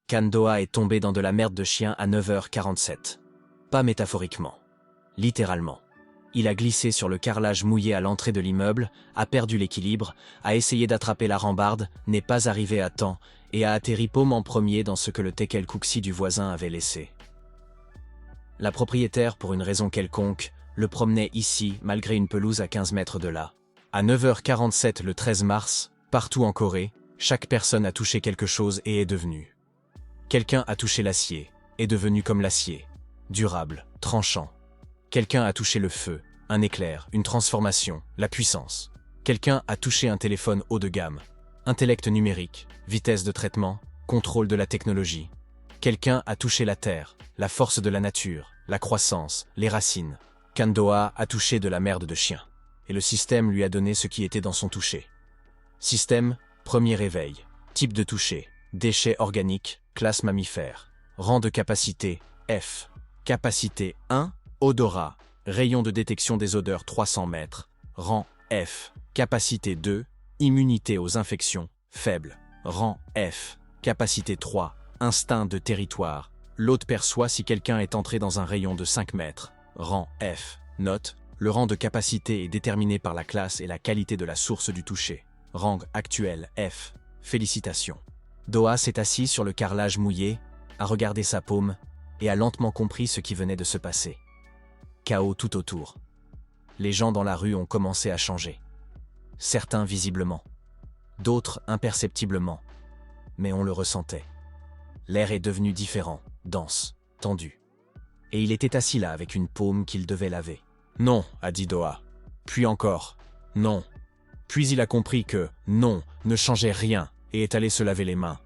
Kandoa est tombé dans de la merde de chien à 9h47. Pas métaphoriquement. Littéralement. Il a glissé sur le carrelage mouillé à l'entrée de l'immeuble, a perdu l'équilibre, a essayé d'attraper la rambarde, n'est pas arrivé à temps et a atterri paume en premier dans ce que le tekel kuksi du voisin avait laissé. La propriétaire, pour une raison quelconque, le promenait ici, malgré une pelouse à 15 mètres de là. À 9h47 le 13 mars, partout en Corée, chaque personne a touché quelque chose et est devenue. Quelqu'un a touché l'acier, est devenu comme l'acier. Durable, tranchant. Quelqu'un a touché le feu, un éclair, une transformation, la puissance. Quelqu'un a touché un téléphone haut de gamme. Intellect numérique, vitesse de traitement, contrôle de la technologie. Quelqu'un a touché la terre, la force de la nature, la croissance, les racines. Kandoa a touché de la merde de chien. Et le système lui a donné ce qui était dans son toucher. Système, premier réveil. Type de toucher, déchets organiques, classe mammifère. Rang de capacité, F. Capacité 1, odorat. Rayon de détection des odeurs 300 mètres. Rang F. Capacité 2, immunité aux infections, faible. Rang F. Capacité 3, instinct de territoire. L'hôte perçoit si quelqu'un est entré dans un rayon de 5 mètres. Rang F. Note, le rang de capacité est déterminé par la classe et la qualité de la source du toucher. Rang actuel F. Félicitations. Doa s'est assis sur le carrelage mouillé, a regardé sa paume et a lentement compris ce qui venait de se passer. Chaos tout autour. Les gens dans la rue ont commencé à changer. Certains visiblement, d'autres imperceptiblement, mais on le ressentait. L'air est devenu différent, dense, tendu. Et il était assis là avec une paume qu'il devait laver. « Non », a dit Doa. Puis encore « Non ». Puis il a compris que « non » ne changeait rien et est allé se laver les mains.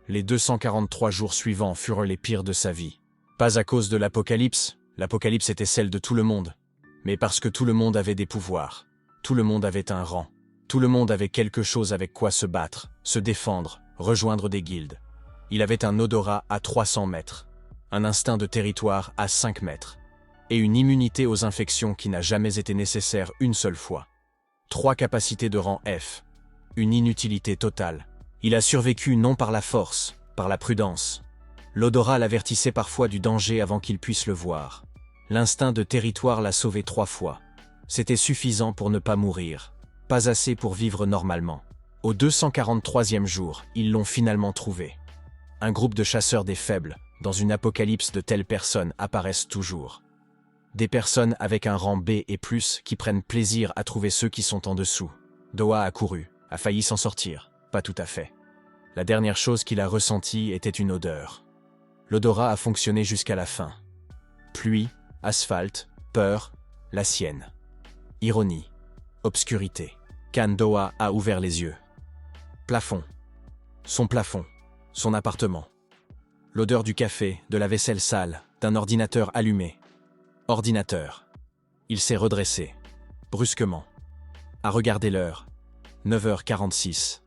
Les 243 jours suivants furent les pires de sa vie. Pas à cause de l'apocalypse était celle de tout le monde, mais parce que tout le monde avait des pouvoirs. Tout le monde avait un rang. Tout le monde avait quelque chose avec quoi se battre, se défendre, rejoindre des guildes. Il avait un odorat à 300 mètres, un instinct de territoire à 5 mètres, et une immunité aux infections qui n'a jamais été nécessaire une seule fois. 3 capacités de rang F, une inutilité totale. Il a survécu non par la force, par la prudence. L'odorat l'avertissait parfois du danger avant qu'il puisse le voir. L'instinct de territoire l'a sauvé 3 fois. C'était suffisant pour ne pas mourir, pas assez pour vivre normalement. Au 243e jour, ils l'ont finalement trouvé. Un groupe de chasseurs des faibles, dans une apocalypse de telles personnes apparaissent toujours. Des personnes avec un rang B et plus qui prennent plaisir à trouver ceux qui sont en dessous. Doa a couru, a failli s'en sortir, pas tout à fait. La dernière chose qu'il a ressentie était une odeur. L'odorat a fonctionné jusqu'à la fin. Pluie, asphalte, peur, la sienne. Ironie, obscurité. Kandoa a ouvert les yeux. Plafond. Son appartement. L'odeur du café, de la vaisselle sale, d'un ordinateur allumé. Ordinateur. Il s'est redressé, brusquement. A regardé l'heure. 9h46.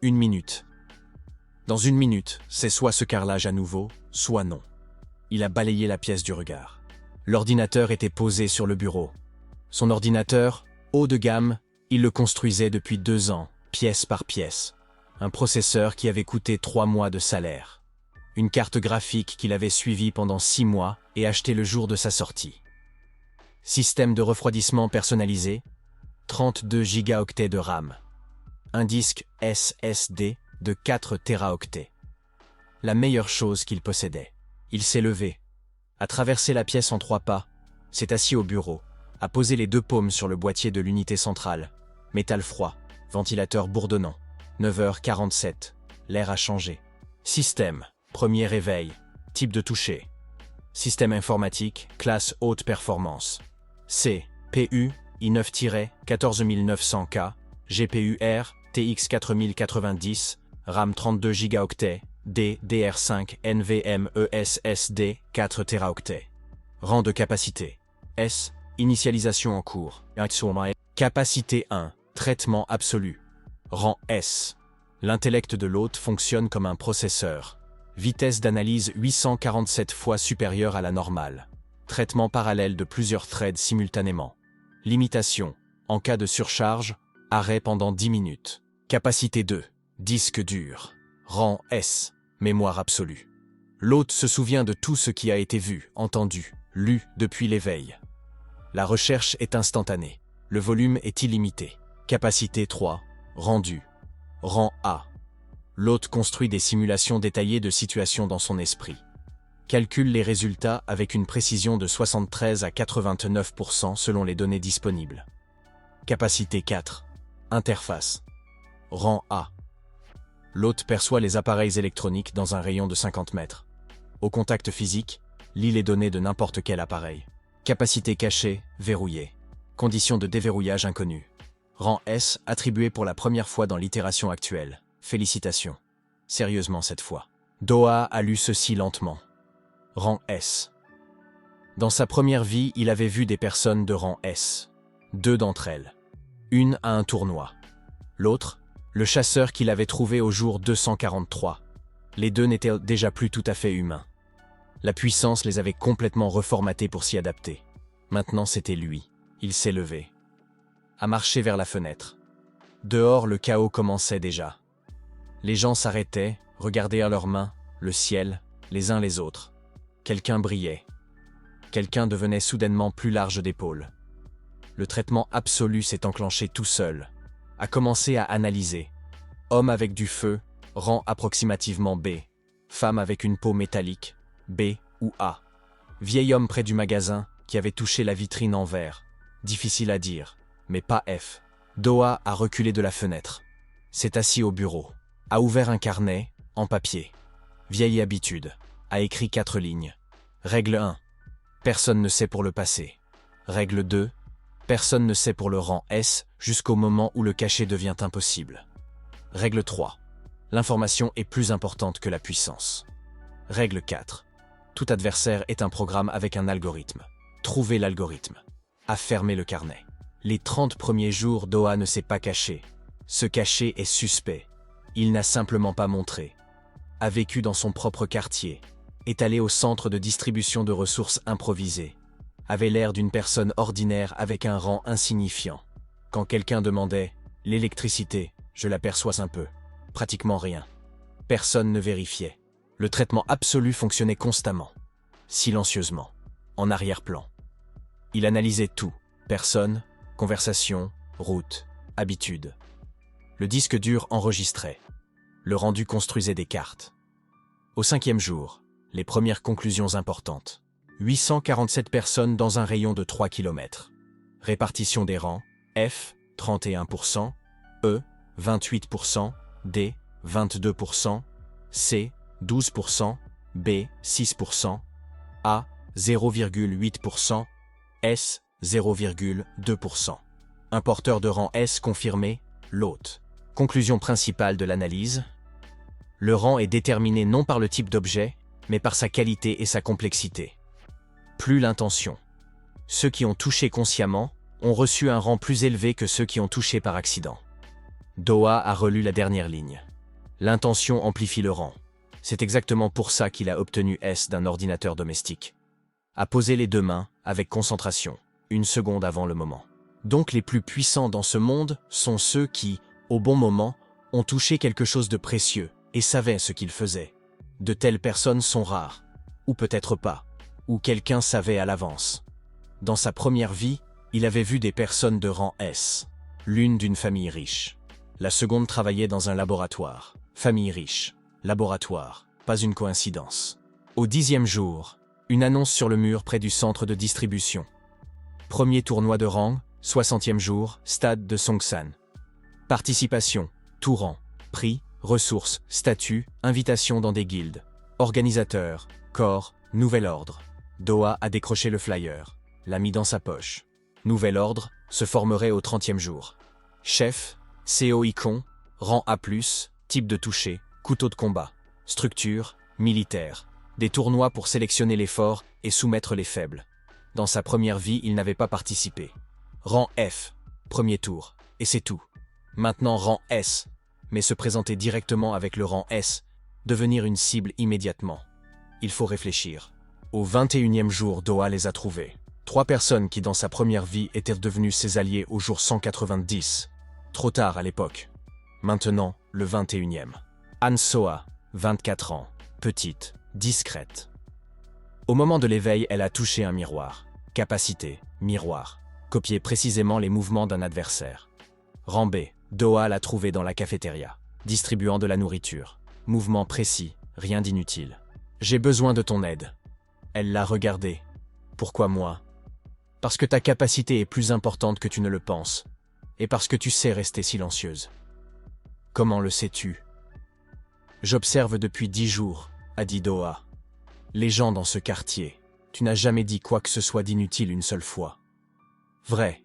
1 minute. Dans 1 minute, c'est soit ce carrelage à nouveau, soit non. Il a balayé la pièce du regard. L'ordinateur était posé sur le bureau. Son ordinateur, haut de gamme, il le construisait depuis 2 ans, pièce par pièce. Un processeur qui avait coûté 3 mois de salaire. Une carte graphique qu'il avait suivie pendant 6 mois et acheté le jour de sa sortie. Système de refroidissement personnalisé, 32 gigaoctets de RAM. Un disque SSD de 4 téraoctets. La meilleure chose qu'il possédait. Il s'est levé, a traversé la pièce en 3 pas, s'est assis au bureau, a posé les 2 paumes sur le boîtier de l'unité centrale. Métal froid, ventilateur bourdonnant. 9h47, l'air a changé. Système, premier réveil, type de toucher. Système informatique, classe haute performance. C, PU, i9-14900K, GPU R, TX 4090, RAM 32 gigaoctets, DDR5 NVMe SSD 4 téraoctets. Rang de capacité. S, initialisation en cours. Capacité 1, traitement absolu. Rang S. L'intellect de l'hôte fonctionne comme un processeur. Vitesse d'analyse 847 fois supérieure à la normale. Traitement parallèle de plusieurs threads simultanément. Limitation. En cas de surcharge, arrêt pendant 10 minutes. Capacité 2. Disque dur. Rang S. Mémoire absolue. L'hôte se souvient de tout ce qui a été vu, entendu, lu depuis l'éveil. La recherche est instantanée. Le volume est illimité. Capacité 3. Rendu. Rang A. L'hôte construit des simulations détaillées de situations dans son esprit. Calcule les résultats avec une précision de 73 à 89% selon les données disponibles. Capacité 4. Interface. Rang A. L'hôte perçoit les appareils électroniques dans un rayon de 50 mètres. Au contact physique, lit les données de n'importe quel appareil. Capacité cachée, verrouillée. Conditions de déverrouillage inconnues. Rang S, attribué pour la première fois dans l'itération actuelle. Félicitations. Sérieusement cette fois. Doha a lu ceci lentement. Rang S. Dans sa première vie, il avait vu des personnes de rang S. 2 d'entre elles. Une à un tournoi. L'autre, le chasseur qu'il avait trouvé au jour 243. Les deux n'étaient déjà plus tout à fait humains. La puissance les avait complètement reformatés pour s'y adapter. Maintenant c'était lui. Il s'est levé. A marché vers la fenêtre. Dehors, le chaos commençait déjà. Les gens s'arrêtaient, regardaient à leurs mains, le ciel, les uns les autres. Quelqu'un brillait. Quelqu'un devenait soudainement plus large d'épaules. Le traitement absolu s'est enclenché tout seul. A commencé à analyser. Homme avec du feu, rang approximativement B. Femme avec une peau métallique, B ou A. Vieil homme près du magasin qui avait touché la vitrine en verre. Difficile à dire, mais pas F. Doha a reculé de la fenêtre. S'est assis au bureau. A ouvert un carnet, en papier. Vieille habitude. A écrit 4 lignes. Règle 1. Personne ne sait pour le passé. Règle 2. Personne ne sait pour le rang S jusqu'au moment où le cachet devient impossible. Règle 3. L'information est plus importante que la puissance. Règle 4. Tout adversaire est un programme avec un algorithme. Trouvez l'algorithme. A fermé le carnet. Les 30 premiers jours, Doha ne s'est pas caché. Ce cachet est suspect. Il n'a simplement pas montré. A vécu dans son propre quartier. Est allé au centre de distribution de ressources improvisées. Avait l'air d'une personne ordinaire avec un rang insignifiant. Quand quelqu'un demandait « l'électricité, je l'aperçois un peu », pratiquement rien. Personne ne vérifiait. Le traitement absolu fonctionnait constamment, silencieusement, en arrière-plan. Il analysait tout, personne, conversation, route, habitude. Le disque dur enregistrait. Le rendu construisait des cartes. Au 5e jour, les premières conclusions importantes. 847 personnes dans un rayon de 3 km. Répartition des rangs, F, 31%, E, 28%, D, 22%, C, 12%, B, 6%, A, 0,8%, S, 0,2%. Un porteur de rang S confirmé, l'hôte. Conclusion principale de l'analyse. Le rang est déterminé non par le type d'objet, mais par sa qualité et sa complexité. Plus l'intention. Ceux qui ont touché consciemment ont reçu un rang plus élevé que ceux qui ont touché par accident. Doha a relu la dernière ligne. L'intention amplifie le rang. C'est exactement pour ça qu'il a obtenu S d'un ordinateur domestique. A posé les 2 mains, avec concentration, 1 seconde avant le moment. Donc les plus puissants dans ce monde sont ceux qui, au bon moment, ont touché quelque chose de précieux et savaient ce qu'ils faisaient. De telles personnes sont rares, ou peut-être pas, ou quelqu'un savait à l'avance. Dans sa première vie, il avait vu des personnes de rang S, l'une d'une famille riche. La seconde travaillait dans un laboratoire. Famille riche, laboratoire, pas une coïncidence. Au 10e jour, une annonce sur le mur près du centre de distribution. Premier tournoi de rang, 60e jour, stade de Songsan. Participation, tout rang, prix, ressources, statut, invitation dans des guildes. Organisateur, corps, nouvel ordre. Doha a décroché le flyer, l'a mis dans sa poche. Nouvel ordre se formerait au 30e jour. Chef, CO icon, rang A+, type de toucher, couteau de combat. Structure, militaire. Des tournois pour sélectionner les forts et soumettre les faibles. Dans sa première vie, il n'avait pas participé. Rang F, premier tour, et c'est tout. Maintenant rang S, mais se présenter directement avec le rang S, devenir une cible immédiatement. Il faut réfléchir. Au 21e jour, Doha les a trouvés. 3 personnes qui dans sa première vie étaient devenues ses alliés au jour 190. Trop tard à l'époque. Maintenant, le 21e. Han Soa, 24 ans, petite, discrète. Au moment de l'éveil, elle a touché un miroir. Capacité, miroir. Copier précisément les mouvements d'un adversaire. Rang B, Doha l'a trouvé dans la cafétéria, distribuant de la nourriture. Mouvement précis, rien d'inutile. J'ai besoin de ton aide. Elle l'a regardé. Pourquoi moi? Parce que ta capacité est plus importante que tu ne le penses. Et parce que tu sais rester silencieuse. Comment le sais-tu? J'observe depuis 10 jours, a dit Doha. Les gens dans ce quartier, tu n'as jamais dit quoi que ce soit d'inutile une seule fois. Vrai,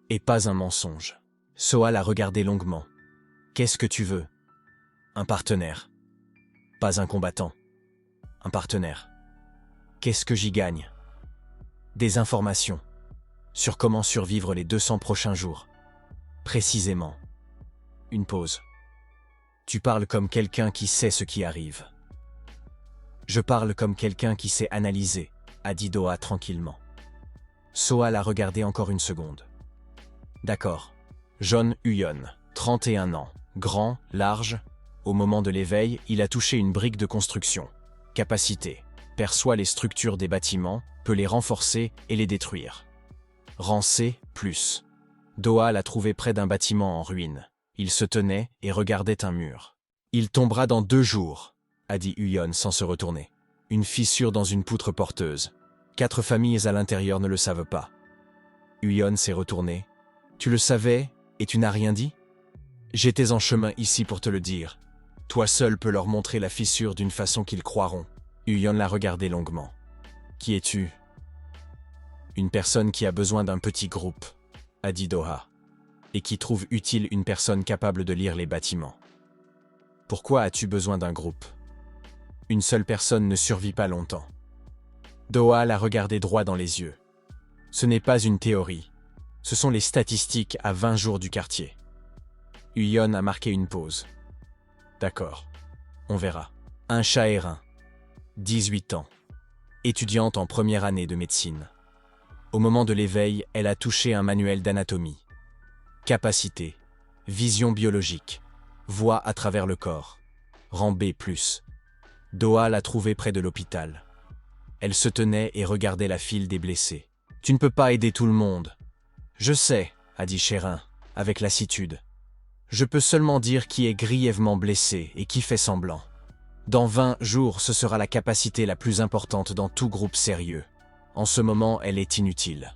et pas un mensonge. Soa l'a regardé longuement. Qu'est-ce que tu veux? Un partenaire. Pas un combattant. Un partenaire. Qu'est-ce que j'y gagne? Des informations. Sur comment survivre les 200 prochains jours. Précisément. Une pause. Tu parles comme quelqu'un qui sait ce qui arrive. Je parle comme quelqu'un qui sait analyser, a dit Doha tranquillement. Soa l'a regardé encore une seconde. D'accord. John Huyon, 31 ans, grand, large. Au moment de l'éveil, il a touché une brique de construction. Capacité. Perçoit les structures des bâtiments, peut les renforcer et les détruire. Rang C+. Doha l'a trouvé près d'un bâtiment en ruine. Il se tenait et regardait un mur. Il tombera dans 2 jours, a dit Huyon sans se retourner. Une fissure dans une poutre porteuse. 4 familles à l'intérieur ne le savent pas. Huyon s'est retourné. Tu le savais et tu n'as rien dit? J'étais en chemin ici pour te le dire. Toi seul peux leur montrer la fissure d'une façon qu'ils croiront. Huyon l'a regardé longuement. Qui es-tu? Une personne qui a besoin d'un petit groupe, a dit Doha, et qui trouve utile une personne capable de lire les bâtiments. Pourquoi as-tu besoin d'un groupe? Une seule personne ne survit pas longtemps. Doha l'a regardé droit dans les yeux. Ce n'est pas une théorie. Ce sont les statistiques à 20 jours du quartier. Huyon a marqué une pause. D'accord. On verra. Un Shaherin. 18 ans. Étudiante en première année de médecine. Au moment de l'éveil, elle a touché un manuel d'anatomie. Capacité. Vision biologique. Voix à travers le corps. Rang B+. Doha l'a trouvée près de l'hôpital. Elle se tenait et regardait la file des blessés. Tu ne peux pas aider tout le monde. Je sais, a dit Shaherin, avec lassitude. Je peux seulement dire qui est grièvement blessé et qui fait semblant. Dans 20 jours, ce sera la capacité la plus importante dans tout groupe sérieux. En ce moment, elle est inutile.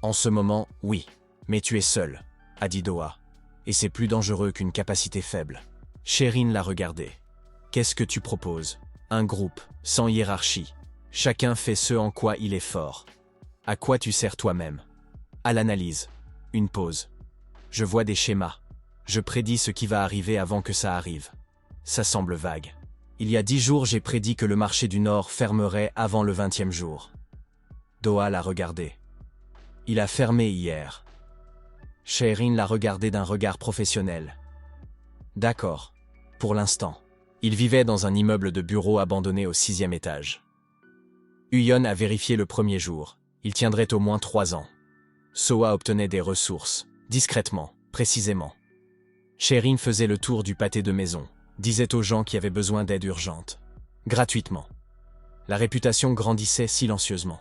En ce moment, oui, mais tu es seul, a dit Doha. Et c'est plus dangereux qu'une capacité faible. Shaherin l'a regardé. Qu'est-ce que tu proposes? Un groupe, sans hiérarchie. Chacun fait ce en quoi il est fort. À quoi tu sers toi-même? À l'analyse. Une pause. Je vois des schémas. Je prédis ce qui va arriver avant que ça arrive. Ça semble vague. Il y a 10 jours, j'ai prédit que le marché du Nord fermerait avant le 20e jour. Doha l'a regardé. Il a fermé hier. Shaherin l'a regardé d'un regard professionnel. D'accord. Pour l'instant. Il vivait dans un immeuble de bureaux abandonné au 6e étage. Huyon a vérifié le premier jour. Il tiendrait au moins 3 ans. Soa obtenait des ressources, discrètement, précisément. Shaherin faisait le tour du pâté de maison, disait aux gens qui avaient besoin d'aide urgente. Gratuitement. La réputation grandissait silencieusement.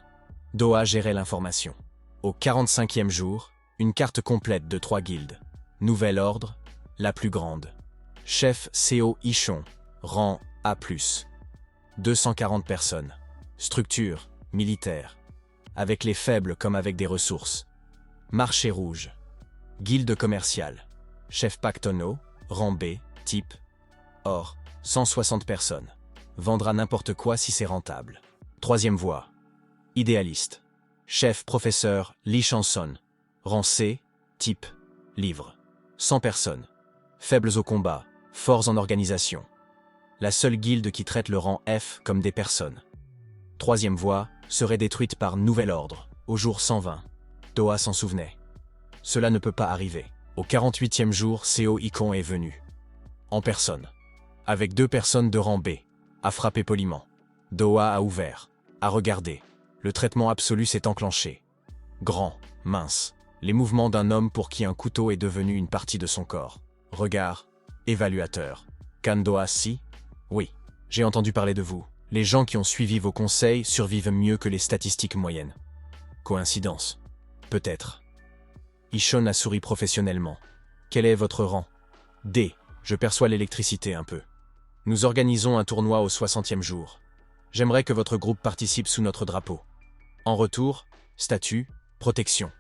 Doha gérait l'information. Au 45e jour, une carte complète de 3 guildes. Nouvel ordre, la plus grande. Chef Seo Ichon, rang A+. 240 personnes. Structure, militaire. Avec les faibles comme avec des ressources. Marché rouge. Guilde commerciale. Chef Pactono, rang B, type. Or, 160 personnes. Vendra n'importe quoi si c'est rentable. 3e voie. Idéaliste. Chef professeur Lee Chanson. Rang C, type. Livre. 100 personnes. Faibles au combat, forts en organisation. La seule guilde qui traite le rang F comme des personnes. 3e voie serait détruite par nouvel ordre, au jour 120. Doha s'en souvenait. Cela ne peut pas arriver. Au 48e jour, Seo Ikon est venu. En personne. Avec 2 personnes de rang B. A frappé poliment. Doha a ouvert. A regardé. Le traitement absolu s'est enclenché. Grand, mince. Les mouvements d'un homme pour qui un couteau est devenu une partie de son corps. Regard. Évaluateur. Can Doha si? Oui. J'ai entendu parler de vous. Les gens qui ont suivi vos conseils survivent mieux que les statistiques moyennes. Coïncidence? Peut-être. Ishon a souri professionnellement. Quel est votre rang? D. Je perçois l'électricité un peu. Nous organisons un tournoi au 60e jour. J'aimerais que votre groupe participe sous notre drapeau. En retour, statut, protection.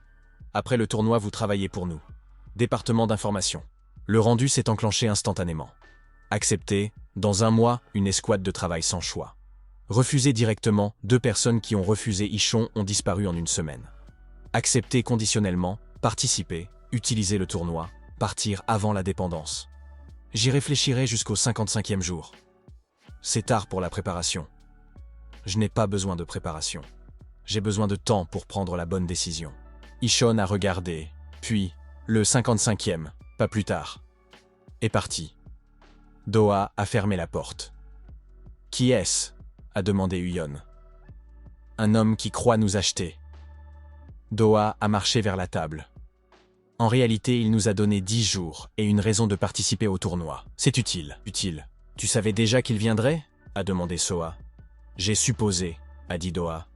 Après le tournoi, vous travaillez pour nous. Département d'information. Le rendu s'est enclenché instantanément. Accepté, dans un mois, une escouade de travail sans choix. Refusé directement, 2 personnes qui ont refusé Ishon ont disparu en une semaine. Accepté conditionnellement, participer, utiliser le tournoi, partir avant la dépendance. J'y réfléchirai jusqu'au 55e jour. C'est tard pour la préparation. Je n'ai pas besoin de préparation. J'ai besoin de temps pour prendre la bonne décision. Ishon a regardé, puis, le 55e, pas plus tard, est parti. Doha a fermé la porte. Qui est-ce? A demandé Uyon. Un homme qui croit nous acheter. Doha a marché vers la table. En réalité, il nous a donné 10 jours et une raison de participer au tournoi. C'est utile. Utile. Tu savais déjà qu'il viendrait? A demandé Soa. J'ai supposé, a dit Doha.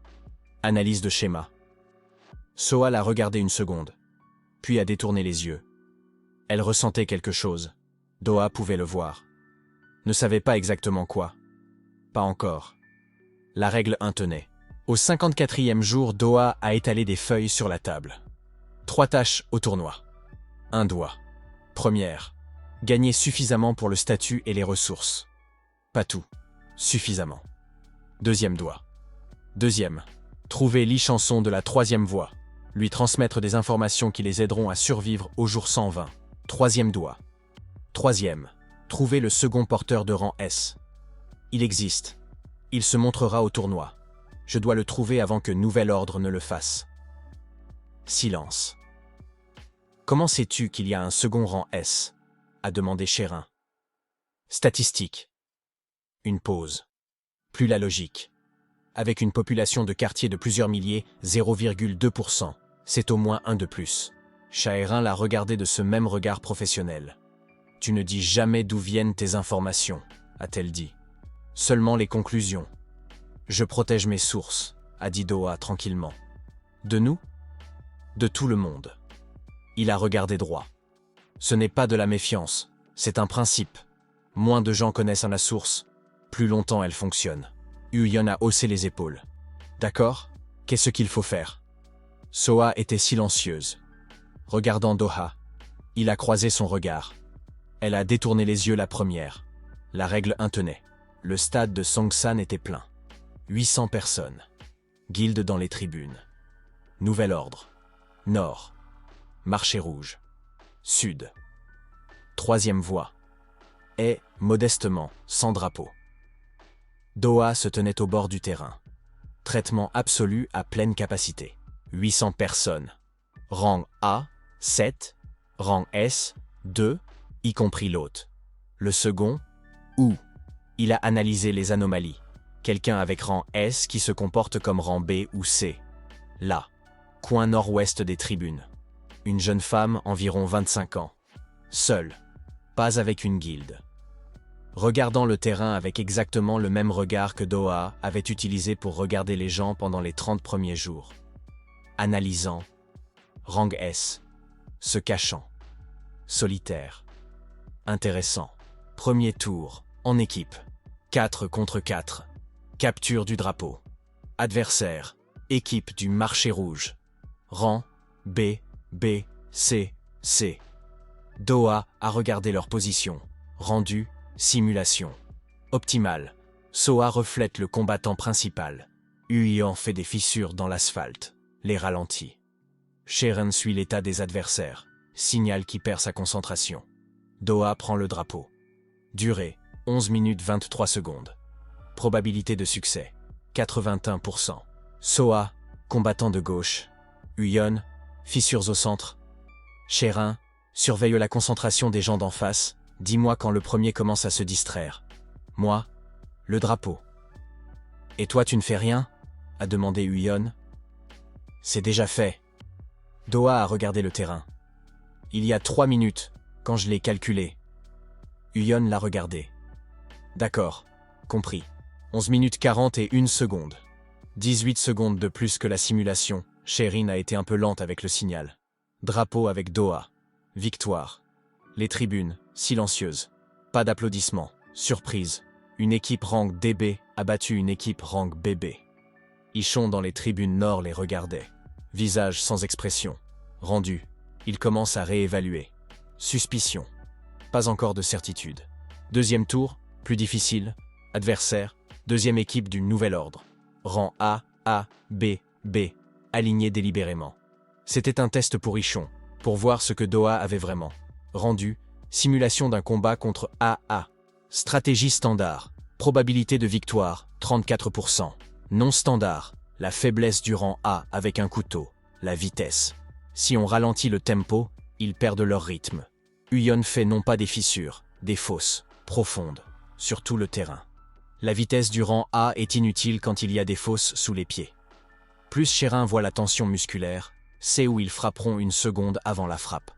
Analyse de schéma. Soa l'a regardé une seconde, puis a détourné les yeux. Elle ressentait quelque chose. Doha pouvait le voir. Ne savait pas exactement quoi. Pas encore. La règle 1 tenait. Au 54e jour, Doha a étalé des feuilles sur la table. 3 tâches au tournoi. 1 doigt. Première. Gagner suffisamment pour le statut et les ressources. Pas tout. Suffisamment. 2e doigt. Deuxième. Trouver l'e-chanson de la 3e voix. Lui transmettre des informations qui les aideront à survivre au jour 120. 3e doigt. 3e. Trouver le second porteur de rang S. Il existe. Il se montrera au tournoi. Je dois le trouver avant que Nouvel Ordre ne le fasse. Silence. Comment sais-tu qu'il y a un second rang S? A demandé Chérin. Statistique. Une pause. Plus la logique. Avec une population de quartier de plusieurs milliers, 0,2%, c'est au moins un de plus. Chérin l'a regardé de ce même regard professionnel. Tu ne dis jamais d'où viennent tes informations, a-t-elle dit. Seulement les conclusions. Je protège mes sources, a dit Doha tranquillement. De nous? De tout le monde. Il a regardé droit. Ce n'est pas de la méfiance, c'est un principe. Moins de gens connaissent la source, plus longtemps elle fonctionne. Uyon a haussé les épaules. D'accord? Qu'est-ce qu'il faut faire? Soa était silencieuse. Regardant Doha, il a croisé son regard. Elle a détourné les yeux la première. La règle 1 tenait. Le stade de Songsan était plein. 800 personnes. Guilde dans les tribunes. Nouvel ordre. Nord. Marché rouge. Sud. 3e voie. Et, modestement, sans drapeau. Doha se tenait au bord du terrain. Traitement absolu à pleine capacité. 800 personnes. Rang A, 7. Rang S, 2, y compris l'hôte. Le second, où? Il a analysé les anomalies. Quelqu'un avec rang S qui se comporte comme rang B ou C. Là, coin nord-ouest des tribunes. Une jeune femme, environ 25 ans. Seule. Pas avec une guilde. Regardant le terrain avec exactement le même regard que Doha avait utilisé pour regarder les gens pendant les 30 premiers jours. Analysant. Rang S. Se cachant. Solitaire. Intéressant. Premier tour, en équipe. 4 contre 4. Capture du drapeau. Adversaire. Équipe du marché rouge. Rang B, B, C, C. Doha a regardé leur position. Rendu. Simulation. Optimale. Soa reflète le combattant principal. Uyon fait des fissures dans l'asphalte. Les ralentit. Chérin suit l'état des adversaires. Signal qui perd sa concentration. Doha prend le drapeau. Durée. 11 minutes 23 secondes. Probabilité de succès. 81%. Soa, combattant de gauche. Uyon, fissures au centre. Chérin, surveille la concentration des gens d'en face. Dis-moi quand le premier commence à se distraire. Moi, le drapeau. Et toi tu ne fais rien? A demandé Uyon. C'est déjà fait. Doha a regardé le terrain. Il y a 3 minutes, quand je l'ai calculé. Uyon l'a regardé. D'accord. compris. 11 minutes 40 et 1 seconde. 18 secondes de plus que la simulation. Sherin a été un peu lente avec le signal. Drapeau avec Doha. Victoire. Les tribunes, silencieuses. Pas d'applaudissements. Surprise. Une équipe rank DB a battu une équipe rank BB. Ichon dans les tribunes nord les regardait. Visage sans expression. Rendu. Il commence à réévaluer. Suspicion. Pas encore de certitude. Deuxième tour, plus difficile. Adversaire, deuxième équipe du nouvel ordre. Rang A, B, B, aligné délibérément. C'était un test pour Ichon, pour voir ce que Doha avait vraiment. Rendu, simulation d'un combat contre AA. Stratégie standard, probabilité de victoire, 34%. Non standard, la faiblesse du rang A avec un couteau, la vitesse. Si on ralentit le tempo, ils perdent leur rythme. Huyon fait non pas des fissures, des fosses, profondes, sur tout le terrain. La vitesse du rang A est inutile quand il y a des fosses sous les pieds. Plus Sherin voit la tension musculaire, sait où ils frapperont une seconde avant la frappe.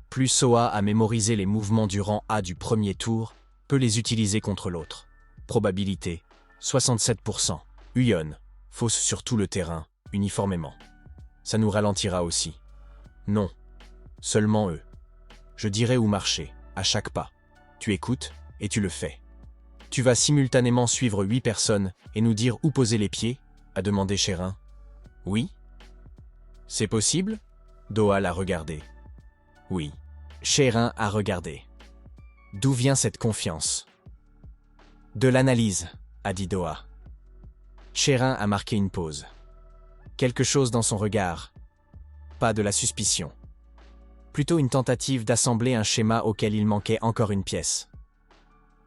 Plus Soa a mémorisé les mouvements du rang A du premier tour, peut les utiliser contre l'autre. Probabilité, 67%. Huyon, fausse sur tout le terrain, uniformément. Ça nous ralentira aussi. Non. Seulement eux. Je dirai où marcher, à chaque pas. Tu écoutes, et tu le fais. Tu vas simultanément suivre 8 personnes et nous dire où poser les pieds, a demandé Sherin. Oui. C'est possible? Doha l'a regardé. Oui. Sherin a regardé. D'où vient cette confiance? De l'analyse, a dit Doha. Sherin a marqué une pause. Quelque chose dans son regard. Pas de la suspicion. Plutôt une tentative d'assembler un schéma auquel il manquait encore une pièce.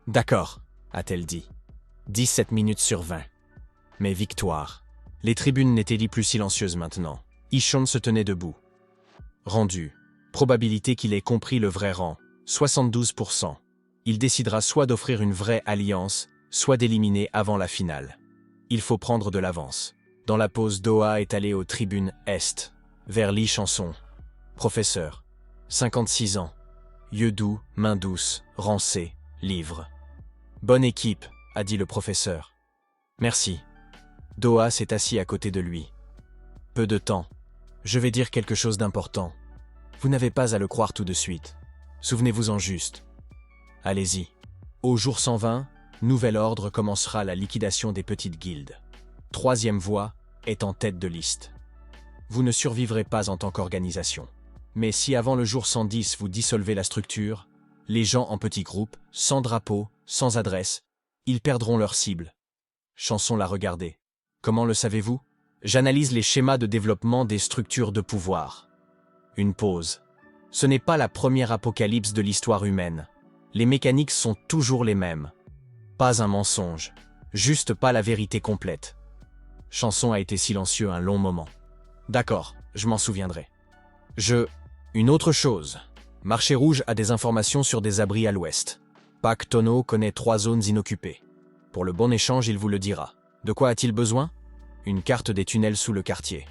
D'accord, a-t-elle dit. 17 minutes sur 20. Mais victoire. Les tribunes n'étaient plus silencieuses maintenant. Ichon se tenait debout. Rendu. Probabilité qu'il ait compris le vrai rang. 72%. Il décidera soit d'offrir une vraie alliance, soit d'éliminer avant la finale. Il faut prendre de l'avance. Dans la pause, Doha est allé aux tribunes Est, vers Li Chanson. Professeur. 56 ans. Yeux doux, main douce, rancé, livre. Bonne équipe, a dit le professeur. Merci. Doha s'est assis à côté de lui. Peu de temps. Je vais dire quelque chose d'important. Vous n'avez pas à le croire tout de suite. Souvenez-vous-en juste. Allez-y. Au jour 120, nouvel ordre commencera la liquidation des petites guildes. Troisième voie est en tête de liste. Vous ne survivrez pas en tant qu'organisation. Mais si avant le jour 110 vous dissolvez la structure, les gens en petits groupes, sans drapeau, sans adresse, ils perdront leur cible. Chanson l'a regardé. Comment le savez-vous? J'analyse les schémas de développement des structures de pouvoir. Une pause. Ce n'est pas la première apocalypse de l'histoire humaine. Les mécaniques sont toujours les mêmes. Pas un mensonge. Juste pas la vérité complète. Chanson a été silencieux un long moment. D'accord, je m'en souviendrai. Une autre chose. Marché Rouge a des informations sur des abris à l'ouest. Pak Tono connaît 3 zones inoccupées. Pour le bon échange, il vous le dira. De quoi a-t-il besoin? Une carte des tunnels sous le quartier.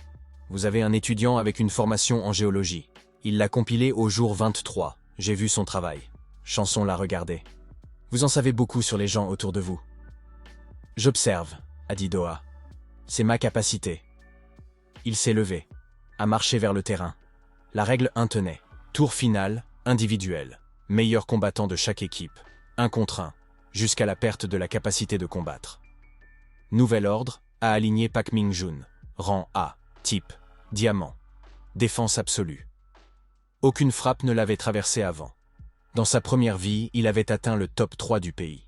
Vous avez un étudiant avec une formation en géologie. Il l'a compilée au jour 23. J'ai vu son travail. Chanson l'a regardé. Vous en savez beaucoup sur les gens autour de vous. J'observe, a dit Doha. C'est ma capacité. Il s'est levé, a marché vers le terrain. La règle 1 tenait. Tour final, individuel. Meilleur combattant de chaque équipe. 1 contre 1, jusqu'à la perte de la capacité de combattre. Nouvel ordre, a aligné Pak Mingjun. Rang A, type, diamant. Défense absolue. Aucune frappe ne l'avait traversé avant. Dans sa première vie, il avait atteint le top 3 du pays.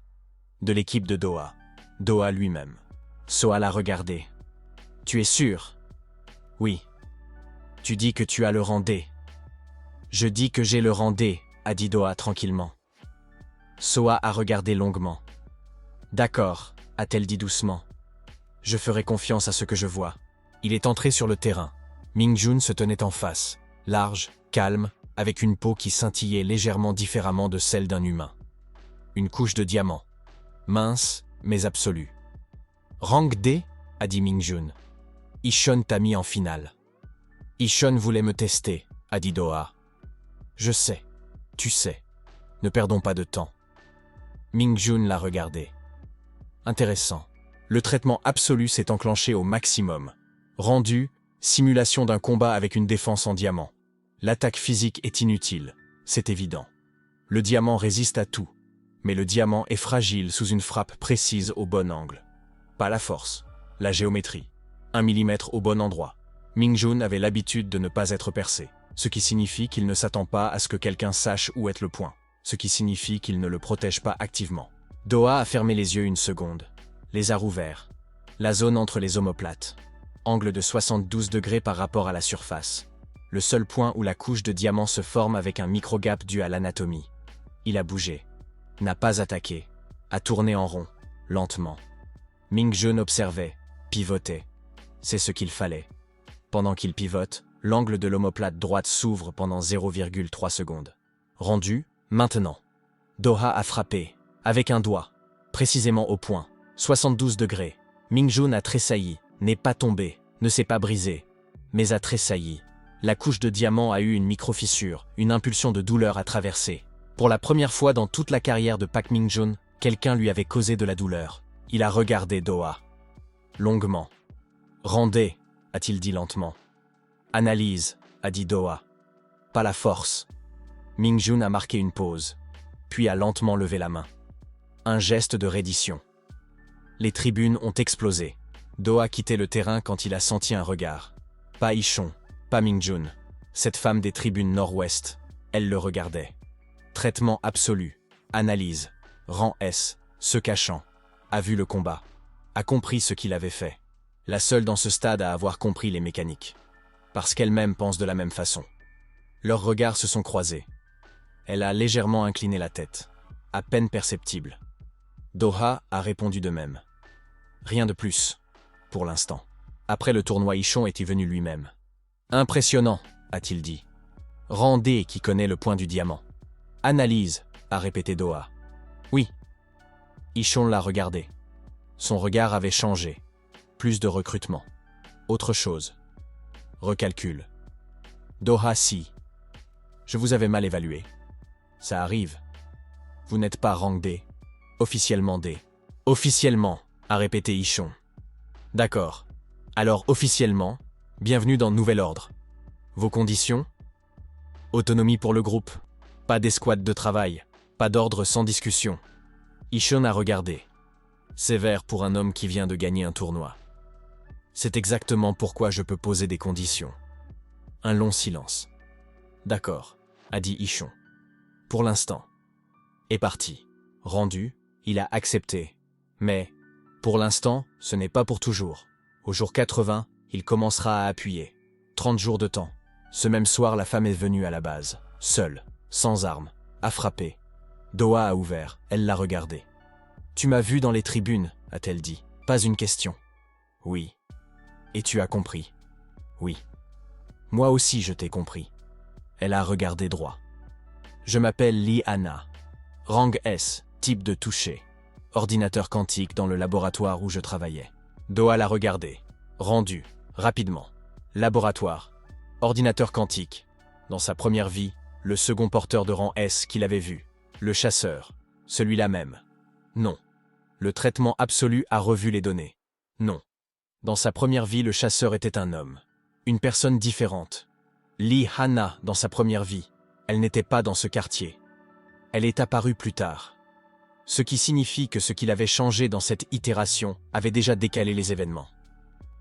De l'équipe de Doha. Doha lui-même. Soa l'a regardé. Tu es sûr? Oui. Tu dis que tu as le rang D. Je dis que j'ai le rang D, a dit Doha tranquillement. Soa a regardé longuement. D'accord, a-t-elle dit doucement. Je ferai confiance à ce que je vois. Il est entré sur le terrain. Mingjun se tenait en face, large, calme, avec une peau qui scintillait légèrement différemment de celle d'un humain. Une couche de diamant. Mince, mais absolue. Rank D, a dit Mingjun. Ichon t'a mis en finale. Ichon voulait me tester, a dit Doha. Je sais, tu sais. Ne perdons pas de temps. Mingjun l'a regardé. Intéressant. Le traitement absolu s'est enclenché au maximum. Rendu, simulation d'un combat avec une défense en diamant. L'attaque physique est inutile, c'est évident. Le diamant résiste à tout, mais le diamant est fragile sous une frappe précise au bon angle. Pas la force, la géométrie. 1 mm au bon endroit. Ming-jun avait l'habitude de ne pas être percé, ce qui signifie qu'il ne s'attend pas à ce que quelqu'un sache où est le point, ce qui signifie qu'il ne le protège pas activement. Doha a fermé les yeux une seconde, les a rouverts. La zone entre les omoplates. Angle de 72 degrés par rapport à la surface. Le seul point où la couche de diamant se forme avec un micro-gap dû à l'anatomie. Il a bougé. N'a pas attaqué. A tourné en rond, lentement. Ming-jun observait, pivotait. C'est ce qu'il fallait. Pendant qu'il pivote, l'angle de l'omoplate droite s'ouvre pendant 0,3 secondes. Rendu, maintenant. Doha a frappé, avec un doigt, précisément au point, 72 degrés. Ming-jun a tressailli, n'est pas tombé, ne s'est pas brisé, mais a tressailli. La couche de diamant a eu une micro-fissure, une impulsion de douleur à traverser. Pour la première fois dans toute la carrière de Pak Ming-jun, quelqu'un lui avait causé de la douleur. Il a regardé Doha. Longuement. Rendez, a-t-il dit lentement. Analyse, a dit Doha. Pas la force. Ming-jun a marqué une pause, puis a lentement levé la main. Un geste de reddition. Les tribunes ont explosé. Doha quittait le terrain quand il a senti un regard. Pas Ichon, pas Ming-jun. Cette femme des tribunes nord-ouest, elle le regardait. Traitement absolu. Analyse. Rang S. Se cachant. A vu le combat. A compris ce qu'il avait fait. La seule dans ce stade à avoir compris les mécaniques. Parce qu'elle-même pense de la même façon. Leurs regards se sont croisés. Elle a légèrement incliné la tête. À peine perceptible. Doha a répondu de même. Rien de plus. Pour l'instant. Après le tournoi, Ichon était venu lui-même. Impressionnant, a-t-il dit. Rendez qui connaît le point du diamant. Analyse, a répété Doha. Oui. Ichon l'a regardé. Son regard avait changé. Plus de recrutement. Autre chose. Recalcul. Doha si. Je vous avais mal évalué. Ça arrive. Vous n'êtes pas rang D. Officiellement D. Officiellement, a répété Ichon. D'accord. Alors officiellement, bienvenue dans Nouvel Ordre. Vos conditions? Autonomie pour le groupe. Pas d'escouade de travail. Pas d'ordre sans discussion. Ichon a regardé. Sévère pour un homme qui vient de gagner un tournoi. C'est exactement pourquoi je peux poser des conditions. Un long silence. D'accord, a dit Ichon. Pour l'instant. Est parti. Rendu, il a accepté. Mais, pour l'instant, ce n'est pas pour toujours. Au jour 80, il commencera à appuyer. 30 jours de temps. Ce même soir, la femme est venue à la base. Seule, sans armes, a frappé. Doha a ouvert, elle l'a regardé. Tu m'as vu dans les tribunes, a-t-elle dit. Pas une question. Oui. Et tu as compris. Oui. Moi aussi je t'ai compris. Elle a regardé droit. Je m'appelle Lee Anna. Rang S, type de toucher. Ordinateur quantique dans le laboratoire où je travaillais. Doha l'a regardé. Rendu, rapidement. Laboratoire. Ordinateur quantique. Dans sa première vie, le second porteur de rang S qu'il avait vu. Le chasseur. Celui-là même. Non. Le traitement absolu a revu les données. Non. Dans sa première vie, le chasseur était un homme. Une personne différente. Lee Hanna, dans sa première vie, elle n'était pas dans ce quartier. Elle est apparue plus tard. Ce qui signifie que ce qu'il avait changé dans cette itération avait déjà décalé les événements.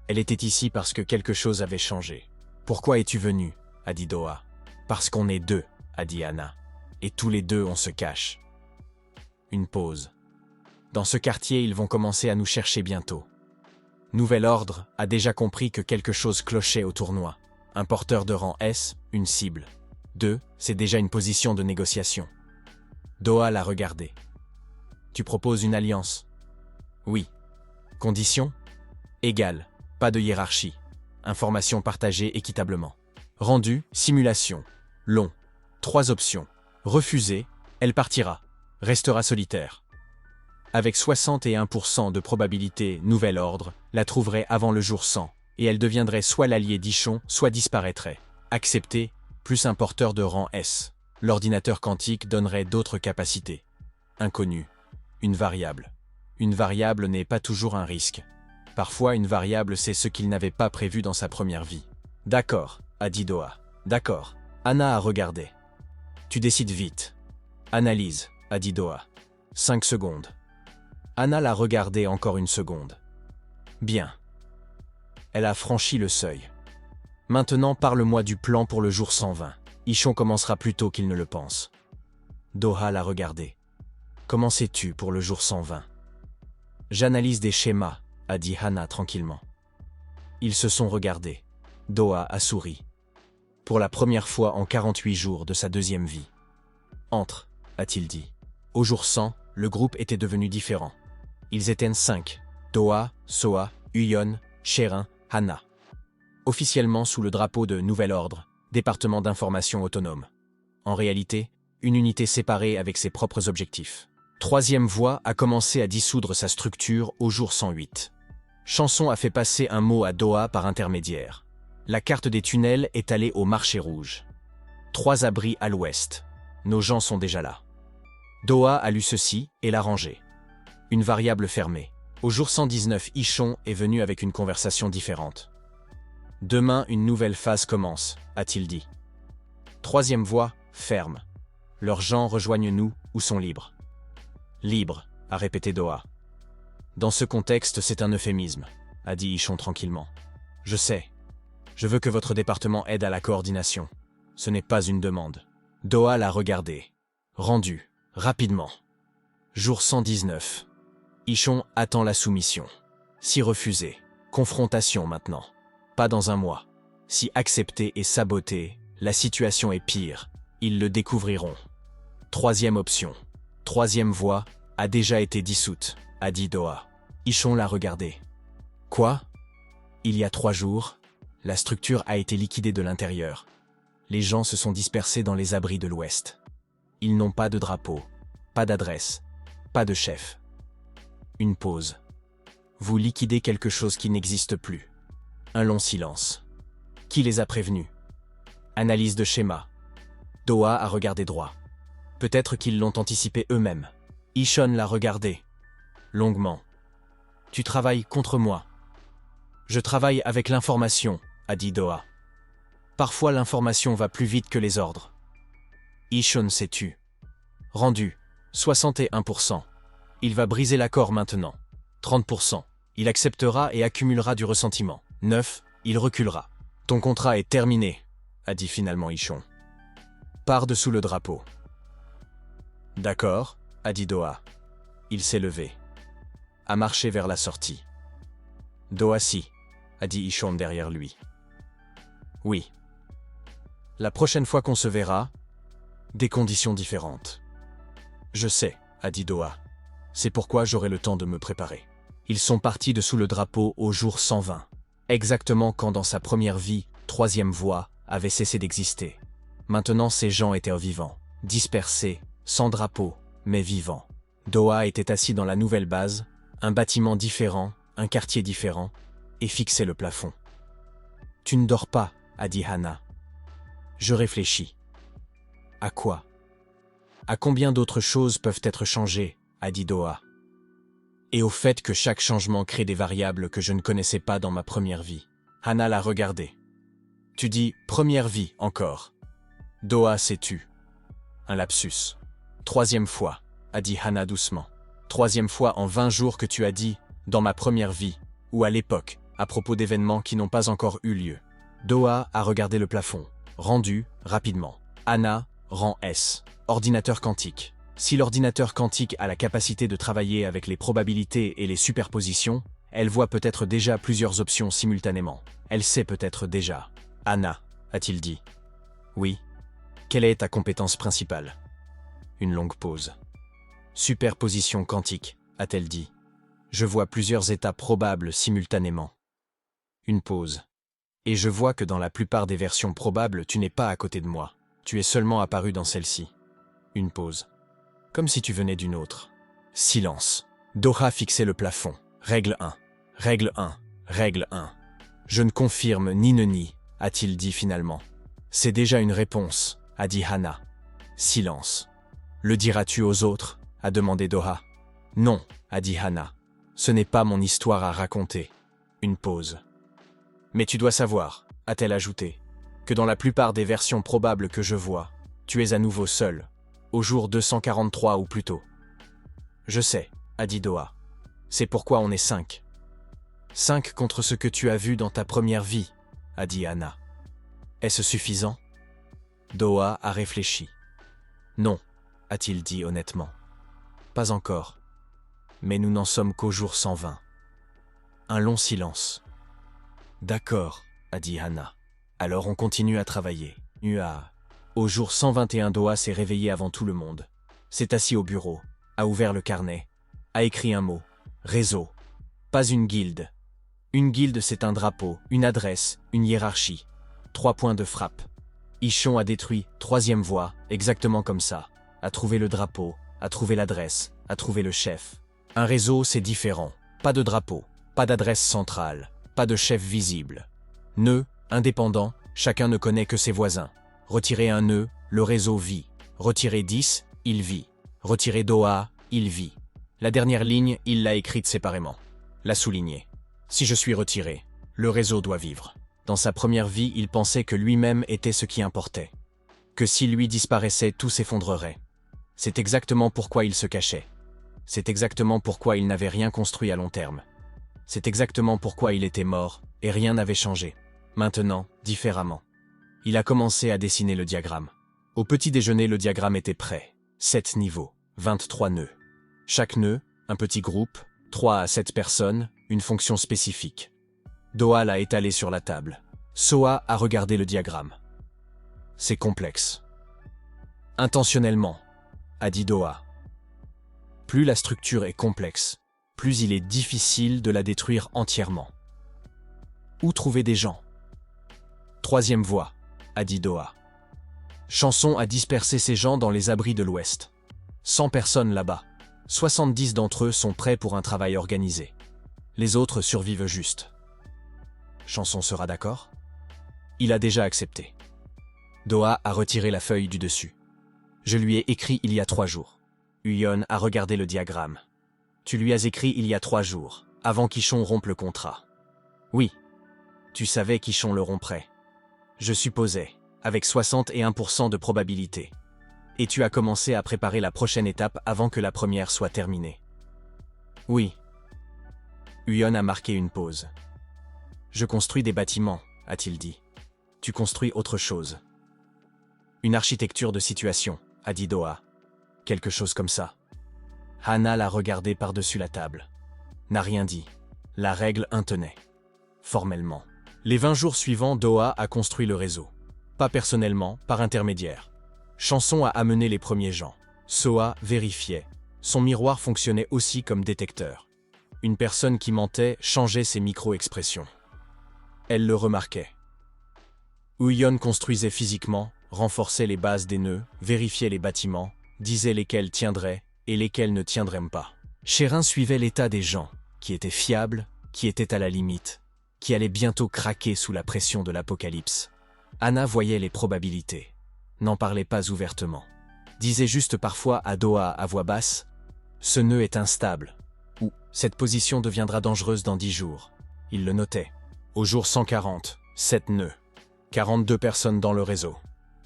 Elle était ici parce que quelque chose avait changé. Pourquoi es-tu venu? A dit Doha. Parce qu'on est deux, a dit Hanna. Et tous les deux on se cache. Une pause. Dans ce quartier, ils vont commencer à nous chercher bientôt. Nouvel Ordre a déjà compris que quelque chose clochait au tournoi. Un porteur de rang S, une cible. 2, c'est déjà une position de négociation. Doha l'a regardé. Tu proposes une alliance? Oui. Conditions? Égales. Pas de hiérarchie. Informations partagées équitablement. Rendu, simulation. Long. 3 options. Refusé, elle partira. Restera solitaire. Avec 61% de probabilité, Nouvel Ordre la trouverait avant le jour 100, et elle deviendrait soit l'allié d'Ichon, soit disparaîtrait. Accepté, plus un porteur de rang S. L'ordinateur quantique donnerait d'autres capacités. Inconnu. Une variable. Une variable n'est pas toujours un risque. Parfois, une variable, c'est ce qu'il n'avait pas prévu dans sa première vie. D'accord, a dit Doha. D'accord. Hana a regardé. Tu décides vite. Analyse, a dit Doha. 5 secondes. Hana l'a regardé encore une seconde. Bien. Elle a franchi le seuil. Maintenant, parle-moi du plan pour le jour 120. Ichon commencera plus tôt qu'il ne le pense. Doha l'a regardé. Comment sais-tu pour le jour 120 ? J'analyse des schémas, a dit Hana tranquillement. Ils se sont regardés. Doha a souri. Pour la première fois en 48 jours de sa deuxième vie. Entre, a-t-il dit. Au jour 100, le groupe était devenu différent. Ils étaient 5. Doha, Soa, Uyon, Sherin, Hana. Officiellement sous le drapeau de Nouvel Ordre, département d'information autonome. En réalité, une unité séparée avec ses propres objectifs. Troisième Voie a commencé à dissoudre sa structure au jour 108. Chanson a fait passer un mot à Doha par intermédiaire. La carte des tunnels est allée au marché rouge. 3 abris à l'ouest. Nos gens sont déjà là. Doha a lu ceci et l'a rangé. Une variable fermée. Au jour 119, Ichon est venu avec une conversation différente. Demain, une nouvelle phase commence, a-t-il dit. Troisième Voie, ferme. Leurs gens rejoignent-nous ou sont libres. Libre, a répété Doha. Dans ce contexte, c'est un euphémisme, a dit Ichon tranquillement. Je sais. Je veux que votre département aide à la coordination. Ce n'est pas une demande. Doha l'a regardé. Rendu, rapidement. Jour 119. Ichon attend la soumission. Si refusé, confrontation maintenant. Pas dans un mois. Si accepté et saboté, la situation est pire. Ils le découvriront. Troisième option. Troisième Voie a déjà été dissoute, a dit Doha. Ichon l'a regardé. Quoi ? Il y a 3 jours, la structure a été liquidée de l'intérieur. Les gens se sont dispersés dans les abris de l'Ouest. Ils n'ont pas de drapeau, pas d'adresse, pas de chef. Une pause. Vous liquidez quelque chose qui n'existe plus. Un long silence. Qui les a prévenus ? Analyse de schéma. Doha a regardé droit. Peut-être qu'ils l'ont anticipé eux-mêmes. Ichon l'a regardé. Longuement. Tu travailles contre moi. Je travaille avec l'information, a dit Doha. Parfois l'information va plus vite que les ordres. Ichon s'est tu. Rendu. 61%. Il va briser l'accord maintenant. 30%. Il acceptera et accumulera du ressentiment. 9. Il reculera. Ton contrat est terminé, a dit finalement Ichon. Par-dessous le drapeau. D'accord, a dit Doha. Il s'est levé. A marché vers la sortie. Doha si, a dit Ichon derrière lui. Oui. La prochaine fois qu'on se verra, des conditions différentes. Je sais, a dit Doha. C'est pourquoi j'aurai le temps de me préparer. Ils sont partis de sous le drapeau au jour 120. Exactement quand dans sa première vie, Troisième Voie avait cessé d'exister. Maintenant ces gens étaient vivants, dispersés, sans drapeau, mais vivants. Doha était assis dans la nouvelle base, un bâtiment différent, un quartier différent, et fixait le plafond. Tu ne dors pas, a dit Hana. Je réfléchis. À quoi ? À combien d'autres choses peuvent être changées, a dit Doha. Et au fait que chaque changement crée des variables que je ne connaissais pas dans ma première vie. Hana l'a regardé. Tu dis « première vie » encore. Doha s'est tu. Un lapsus. Troisième fois, a dit Hana doucement. Troisième fois en 20 jours que tu as dit « dans ma première vie » ou à l'époque, à propos d'événements qui n'ont pas encore eu lieu. Doha a regardé le plafond. Rendu, rapidement. Hana, rang S. Ordinateur quantique. Si l'ordinateur quantique a la capacité de travailler avec les probabilités et les superpositions, elle voit peut-être déjà plusieurs options simultanément. Elle sait peut-être déjà. Hana, a-t-il dit. Oui. Quelle est ta compétence principale ? Une longue pause. Superposition quantique, a-t-elle dit. Je vois plusieurs états probables simultanément. Une pause. Et je vois que dans la plupart des versions probables, tu n'es pas à côté de moi. Tu es seulement apparu dans celle-ci. Une pause. Comme si tu venais d'une autre. Silence. Doha fixait le plafond. Règle 1. Règle 1. Règle 1. Je ne confirme ni ne nie, a-t-il dit finalement. C'est déjà une réponse, a dit Hana. Silence. Le diras-tu aux autres ? A demandé Doha. Non, a dit Hana. Ce n'est pas mon histoire à raconter. Une pause. Mais tu dois savoir, a-t-elle ajouté, que dans la plupart des versions probables que je vois, tu es à nouveau seul, au jour 243 ou plus tôt. Je sais, a dit Doha. C'est pourquoi on est 5. 5 contre ce que tu as vu dans ta première vie, a dit Hana. Est-ce suffisant? Doha a réfléchi. Non, a-t-il dit honnêtement. Pas encore. Mais nous n'en sommes qu'au jour 120. Un long silence. D'accord, a dit Hana. Alors on continue à travailler. Au jour 121, Doha s'est réveillé avant tout le monde. S'est assis au bureau, a ouvert le carnet, a écrit un mot. Réseau. Pas une guilde. Une guilde, c'est un drapeau, une adresse, une hiérarchie. 3 points de frappe. Ichon a détruit, 3e voie, exactement comme ça. A trouvé le drapeau, a trouvé l'adresse, a trouvé le chef. Un réseau, c'est différent. Pas de drapeau, pas d'adresse centrale, pas de chef visible. Nœud, indépendant, chacun ne connaît que ses voisins. Retirer un nœud, le réseau vit. Retirer 10, il vit. Retirer Doha, il vit. La dernière ligne, il l'a écrite séparément. L'a soulignée. Si je suis retiré, le réseau doit vivre. Dans sa première vie, il pensait que lui-même était ce qui importait. Que si lui disparaissait, tout s'effondrerait. C'est exactement pourquoi il se cachait. C'est exactement pourquoi il n'avait rien construit à long terme. C'est exactement pourquoi il était mort, et rien n'avait changé. Maintenant, différemment. Il a commencé à dessiner le diagramme. Au petit déjeuner, le diagramme était prêt. 7 niveaux, 23 nœuds. Chaque nœud, un petit groupe, 3 à 7 personnes, une fonction spécifique. Doha l'a étalé sur la table. Soa a regardé le diagramme. C'est complexe. Intentionnellement, a dit Doha. Plus la structure est complexe, plus il est difficile de la détruire entièrement. Où trouver des gens? 3e voie, a dit Doha. Chanson a dispersé ces gens dans les abris de l'Ouest. 100 personnes là-bas. 70 d'entre eux sont prêts pour un travail organisé. Les autres survivent juste. Chanson sera d'accord? Il a déjà accepté. Doha a retiré la feuille du dessus. Je lui ai écrit il y a 3 jours. Huyon a regardé le diagramme. Tu lui as écrit il y a 3 jours, avant qu'Ichon rompe le contrat. Oui. Tu savais qu'Ichon le romprait. Je supposais, avec 61% de probabilité. Et tu as commencé à préparer la prochaine étape avant que la première soit terminée. Oui. Huyon a marqué une pause. Je construis des bâtiments, a-t-il dit. Tu construis autre chose. Une architecture de situation, a dit Doha. Quelque chose comme ça. Hana l'a regardé par-dessus la table. N'a rien dit. La règle intenait. Formellement. Les 20 jours suivants, Doha a construit le réseau. Pas personnellement, par intermédiaire. Chanson a amené les premiers gens. Soa vérifiait. Son miroir fonctionnait aussi comme détecteur. Une personne qui mentait changeait ses micro-expressions. Elle le remarquait. Huyon construisait physiquement, renforçait les bases des nœuds, vérifiait les bâtiments, disait lesquels tiendraient et lesquels ne tiendraient pas. Chérin suivait l'état des gens, qui étaient fiables, qui étaient à la limite, qui allaient bientôt craquer sous la pression de l'apocalypse. Hana voyait les probabilités, n'en parlait pas ouvertement. Disait juste parfois à Doha à voix basse « Ce nœud est instable » ou « Cette position deviendra dangereuse dans 10 jours ». Il le notait. Au jour 140, 7 nœuds. 42 personnes dans le réseau.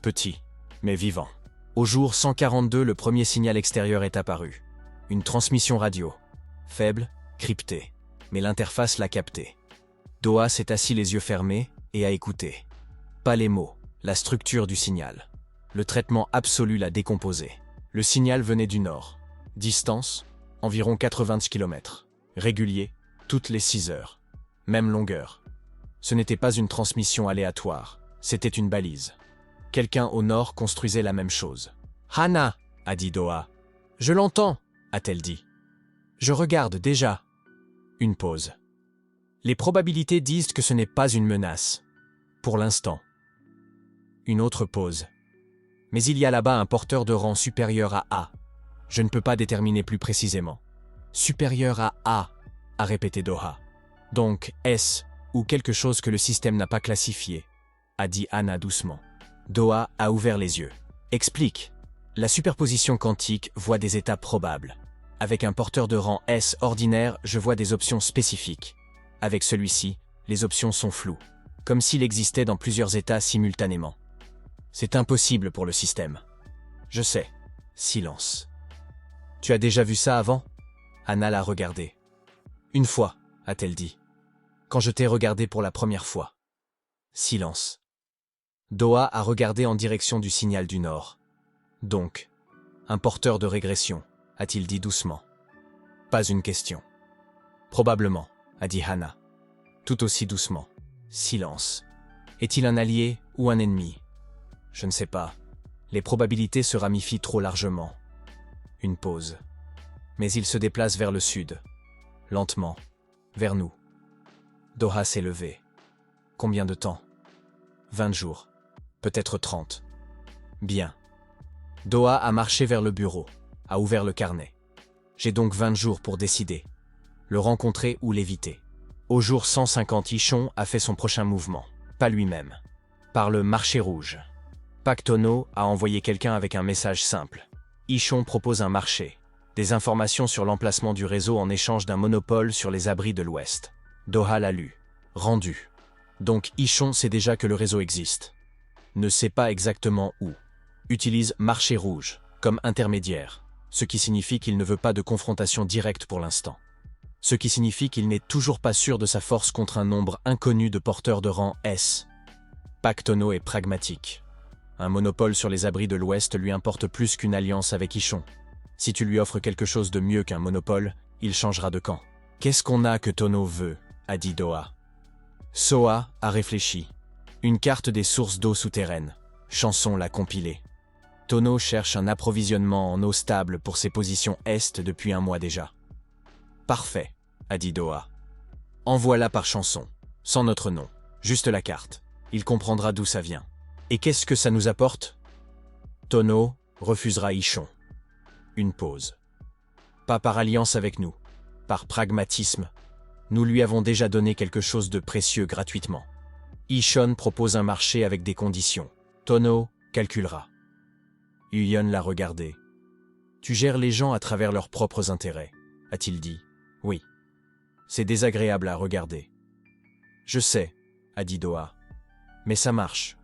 Petit, mais vivant. Au jour 142, le premier signal extérieur est apparu. Une transmission radio. Faible, cryptée. Mais l'interface l'a capté. Doha s'est assis les yeux fermés et a écouté. Pas les mots, la structure du signal. Le traitement absolu l'a décomposé. Le signal venait du nord. Distance, environ 80 km. Régulier, toutes les 6 heures. Même longueur. Ce n'était pas une transmission aléatoire, c'était une balise. Quelqu'un au nord construisait la même chose. « Hana !» a dit Doha. « Je l'entends !» a-t-elle dit. « Je regarde déjà. » Une pause. Les probabilités disent que ce n'est pas une menace. Pour l'instant. Une autre pause. Mais il y a là-bas un porteur de rang supérieur à A. Je ne peux pas déterminer plus précisément. Supérieur à A, a répété Doha. Donc S, ou quelque chose que le système n'a pas classifié, a dit Hana doucement. Doha a ouvert les yeux. Explique. La superposition quantique voit des états probables. Avec un porteur de rang S ordinaire, je vois des options spécifiques. Avec celui-ci, les options sont floues, comme s'il existait dans plusieurs états simultanément. C'est impossible pour le système. Je sais. Silence. Tu as déjà vu ça avant? Hana l'a regardé. Une fois, a-t-elle dit. Quand je t'ai regardé pour la première fois. Silence. Doha a regardé en direction du signal du nord. Donc, un porteur de régression, a-t-il dit doucement. Pas une question. Probablement, a dit Hana. Tout aussi doucement. Silence. Est-il un allié ou un ennemi? Je ne sais pas. Les probabilités se ramifient trop largement. Une pause. Mais il se déplace vers le sud. Lentement. Vers nous. Doha s'est levé. Combien de temps? 20 jours. Peut-être 30. Bien. Doha a marché vers le bureau, a ouvert le carnet. J'ai donc 20 jours pour décider. Le rencontrer ou l'éviter. Au jour 150, Ichon a fait son prochain mouvement. Pas lui-même. Par le marché rouge. Pactono a envoyé quelqu'un avec un message simple. Ichon propose un marché. Des informations sur l'emplacement du réseau en échange d'un monopole sur les abris de l'Ouest. Doha l'a lu. Rendu. Donc Ichon sait déjà que le réseau existe. Ne sait pas exactement où. Utilise marché rouge comme intermédiaire, ce qui signifie qu'il ne veut pas de confrontation directe pour l'instant. Ce qui signifie qu'il n'est toujours pas sûr de sa force contre un nombre inconnu de porteurs de rang S. Pactono est pragmatique. Un monopole sur les abris de l'Ouest lui importe plus qu'une alliance avec Ichon. Si tu lui offres quelque chose de mieux qu'un monopole, il changera de camp. Qu'est-ce qu'on a que Tono veut, a dit Doha. Soa a réfléchi. Une carte des sources d'eau souterraines. Chanson l'a compilée. Tono cherche un approvisionnement en eau stable pour ses positions Est depuis un mois déjà. Parfait, a dit Doha. Envoie-la par chanson, sans notre nom, juste la carte. Il comprendra d'où ça vient. Et qu'est-ce que ça nous apporte? Tono refusera Ichon. Une pause. Pas par alliance avec nous, par pragmatisme. Nous lui avons déjà donné quelque chose de précieux gratuitement. Ichon propose un marché avec des conditions. Tono calculera. Huyon l'a regardé. Tu gères les gens à travers leurs propres intérêts, a-t-il dit. Oui. C'est désagréable à regarder. Je sais, a dit Doha. Mais ça marche.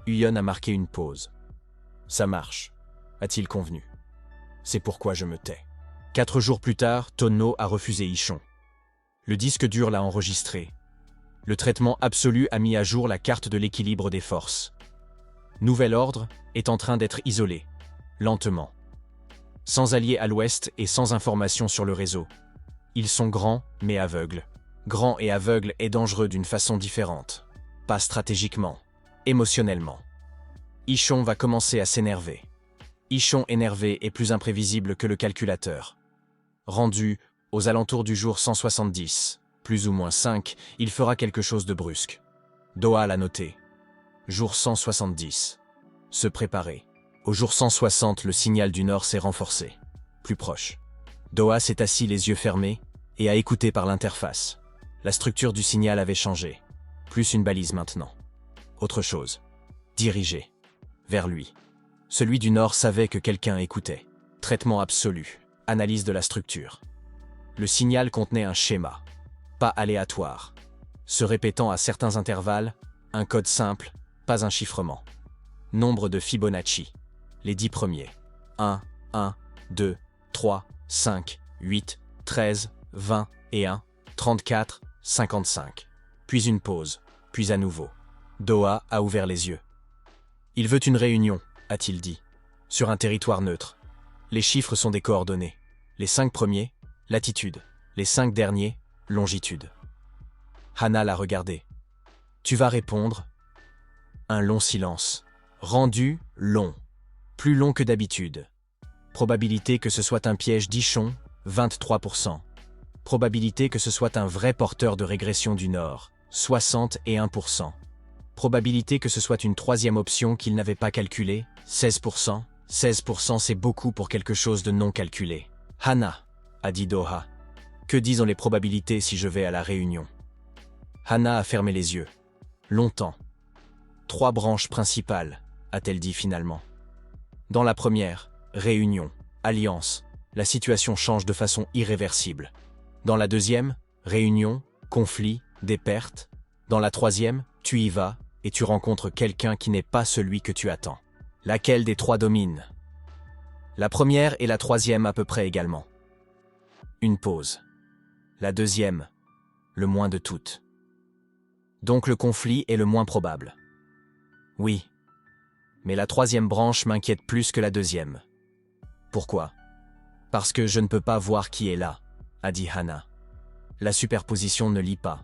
Huyon a marqué une pause. Ça marche, a-t-il convenu. C'est pourquoi je me tais. 4 jours plus tard, Tono a refusé Ichon. Le disque dur l'a enregistré. Le traitement absolu a mis à jour la carte de l'équilibre des forces. Nouvel ordre est en train d'être isolé, lentement. Sans alliés à l'ouest et sans information sur le réseau. Ils sont grands, mais aveugles. Grand et aveugle est dangereux d'une façon différente. Pas stratégiquement, émotionnellement. Ichon va commencer à s'énerver. Ichon énervé est plus imprévisible que le calculateur. Rendu aux alentours du jour 170, plus ou moins 5, il fera quelque chose de brusque. Doha l'a noté. Jour 170. Se préparer. Au jour 160, le signal du nord s'est renforcé. Plus proche. Doha s'est assis les yeux fermés et a écouté par l'interface. La structure du signal avait changé. Plus une balise maintenant. Autre chose. Dirigé. Vers lui. Celui du nord savait que quelqu'un écoutait. Traitement absolu. Analyse de la structure. Le signal contenait un schéma. Pas aléatoire. Se répétant à certains intervalles, un code simple, pas un chiffrement. Nombre de Fibonacci. Les 10 premiers. 1, 1, 2, 3, 5, 8, 13, 20 et 1, 34, 55. Puis une pause, puis à nouveau. Doha a ouvert les yeux. Il veut une réunion, a-t-il dit, sur un territoire neutre. Les chiffres sont des coordonnées. Les 5 premiers, latitude. Les 5 derniers, longitude. Hana l'a regardé. Tu vas répondre? Un long silence. Rendu long. Plus long que d'habitude. Probabilité que ce soit un piège d'Ichon, 23%. Probabilité que ce soit un vrai porteur de régression du Nord, 61%. Probabilité que ce soit une troisième option qu'il n'avait pas calculée, 16%. 16% c'est beaucoup pour quelque chose de non calculé. Hana, a dit Doha. Que disent les probabilités si je vais à la réunion? Hana a fermé les yeux. Longtemps. 3 branches principales, a-t-elle dit finalement. Dans la première, réunion, alliance, la situation change de façon irréversible. Dans la deuxième, réunion, conflit, des pertes. Dans la troisième, tu y vas et tu rencontres quelqu'un qui n'est pas celui que tu attends. Laquelle des trois domine? La première et la troisième à peu près également. Une pause. La deuxième, le moins de toutes. Donc le conflit est le moins probable. Oui. Mais la troisième branche m'inquiète plus que la deuxième. Pourquoi? Parce que je ne peux pas voir qui est là, a dit Hannah. La superposition ne lit pas.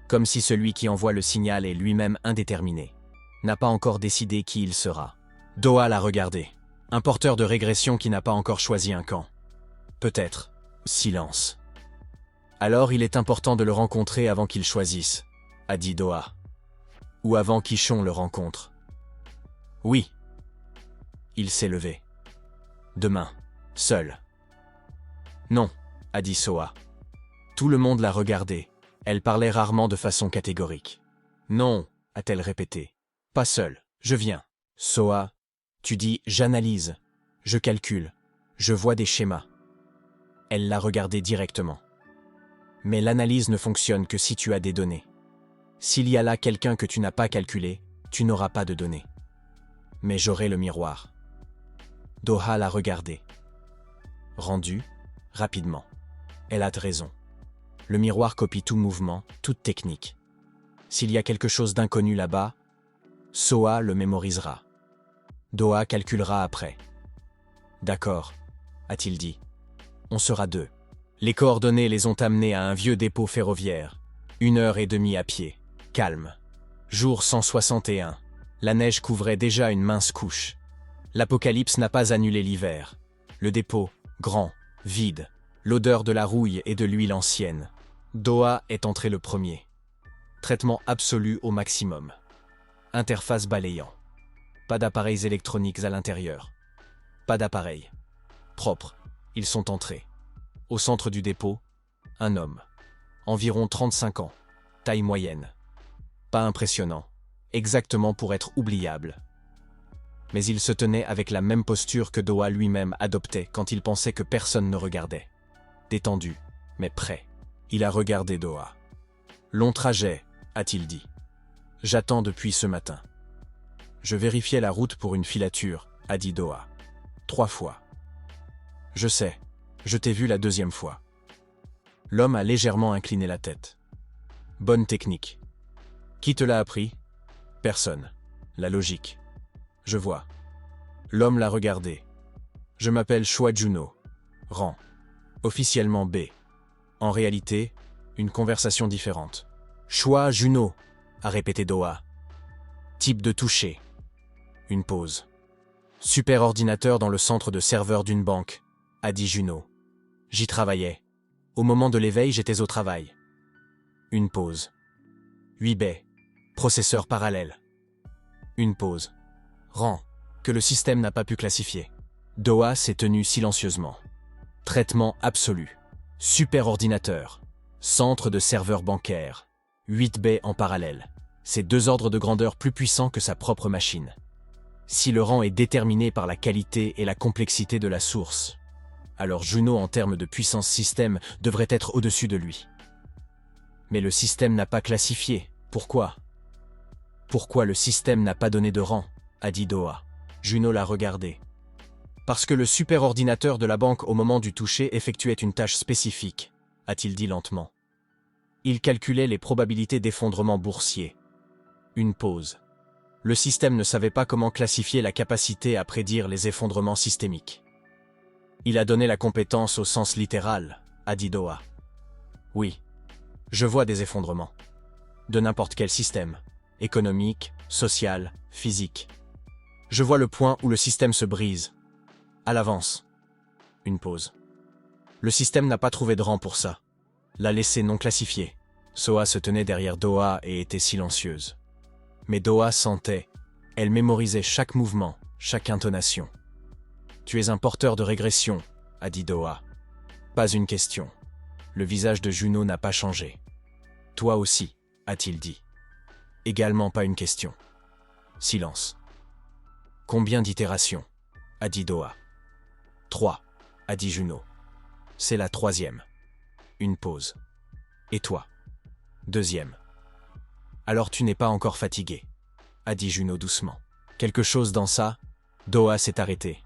Comme si celui qui envoie le signal est lui-même indéterminé. N'a pas encore décidé qui il sera. Doha l'a regardé. Un porteur de régression qui n'a pas encore choisi un camp. Peut-être. Silence. Alors il est important de le rencontrer avant qu'il choisisse, a dit Doha. Ou avant qu'Ichon le rencontre. Oui. Il s'est levé. Demain. Seul. Non, a dit Soa. Tout le monde l'a regardé. Elle parlait rarement de façon catégorique. Non, a-t-elle répété. Pas seul, je viens. Soa, tu dis j'analyse, je calcule, je vois des schémas. Elle l'a regardé directement. Mais l'analyse ne fonctionne que si tu as des données. S'il y a là quelqu'un que tu n'as pas calculé, tu n'auras pas de données. Mais j'aurai le miroir. Doha l'a regardé. Rendu, rapidement. Elle a raison. Le miroir copie tout mouvement, toute technique. S'il y a quelque chose d'inconnu là-bas, Soa le mémorisera. Doha calculera après. D'accord, a-t-il dit. On sera deux. Les coordonnées les ont amenés à un vieux dépôt ferroviaire. 1 heure et demie à pied. Calme. Jour 161. La neige couvrait déjà une mince couche. L'apocalypse n'a pas annulé l'hiver. Le dépôt, grand, vide. L'odeur de la rouille et de l'huile ancienne. Doha est entré le premier. Traitement absolu au maximum. Interface balayant. Pas d'appareils électroniques à l'intérieur. Pas d'appareils. Propres. Ils sont entrés. Au centre du dépôt, un homme. Environ 35 ans. Taille moyenne. Pas impressionnant. Exactement pour être oubliable. Mais il se tenait avec la même posture que Doha lui-même adoptait quand il pensait que personne ne regardait. Détendu, mais prêt. Il a regardé Doha. Long trajet, a-t-il dit. J'attends depuis ce matin. Je vérifiais la route pour une filature, a dit Doha. 3 fois. Je sais, je t'ai vu la deuxième fois. L'homme a légèrement incliné la tête. Bonne technique. Qui te l'a appris? Personne. La logique. Je vois. L'homme l'a regardé. Je m'appelle Shua Juno. Rang. Officiellement B. En réalité, une conversation différente. Shua Juno, a répété Doha. Type de toucher. Une pause. Super ordinateur dans le centre de serveur d'une banque, a dit Juno. J'y travaillais. Au moment de l'éveil, j'étais au travail. Une pause. 8 baies. Processeur parallèle. Une pause. Rang, que le système n'a pas pu classifier. Doha s'est tenu silencieusement. Traitement absolu. Super ordinateur. Centre de serveur bancaire. 8 baies en parallèle. C'est 2 ordres de grandeur plus puissants que sa propre machine. Si le rang est déterminé par la qualité et la complexité de la source, alors Juno en termes de puissance système devrait être au-dessus de lui. Mais le système n'a pas classifié. Pourquoi? Pourquoi le système n'a pas donné de rang, a dit Doha. Juno l'a regardé. Parce que le superordinateur de la banque au moment du toucher effectuait une tâche spécifique, a-t-il dit lentement. Il calculait les probabilités d'effondrement boursier. Une pause. Le système ne savait pas comment classifier la capacité à prédire les effondrements systémiques. Il a donné la compétence au sens littéral, a dit Doha. Oui, je vois des effondrements. De n'importe quel système. Économique, social, physique. Je vois le point où le système se brise. À l'avance. Une pause. Le système n'a pas trouvé de rang pour ça. L'a laissé non classifié. Soa se tenait derrière Doha et était silencieuse. Mais Doha sentait. Elle mémorisait chaque mouvement, chaque intonation. Tu es un porteur de régression, a dit Doha. Pas une question. Le visage de Juno n'a pas changé. Toi aussi, a-t-il dit. Également pas une question. Silence. Combien d'itérations, a dit Doha. 3, a dit Juno. C'est la troisième. Une pause. Et toi? Deuxième. Alors tu n'es pas encore fatigué, a dit Juno doucement. Quelque chose dans ça? Doha s'est arrêté.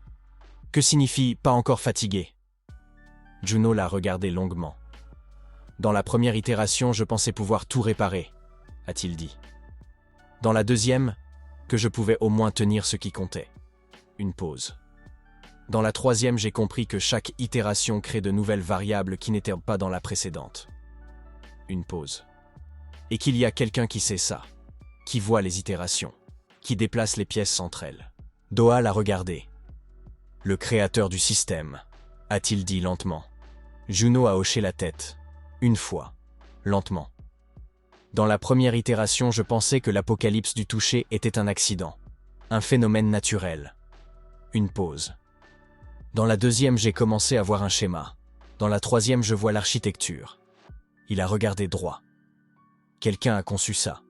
Que signifie pas encore fatigué? Juno l'a regardé longuement. Dans la première itération, je pensais pouvoir tout réparer, a-t-il dit. Dans la deuxième, que je pouvais au moins tenir ce qui comptait. Une pause. Dans la troisième, j'ai compris que chaque itération crée de nouvelles variables qui n'étaient pas dans la précédente. Une pause. Et qu'il y a quelqu'un qui sait ça, qui voit les itérations, qui déplace les pièces entre elles. Doha l'a regardé. Le créateur du système, a-t-il dit lentement. Juno a hoché la tête. Une fois. Lentement. Dans la première itération, je pensais que l'apocalypse du toucher était un accident. Un phénomène naturel. Une pause. Dans la deuxième, j'ai commencé à voir un schéma. Dans la troisième, je vois l'architecture. Il a regardé droit. Quelqu'un a conçu ça.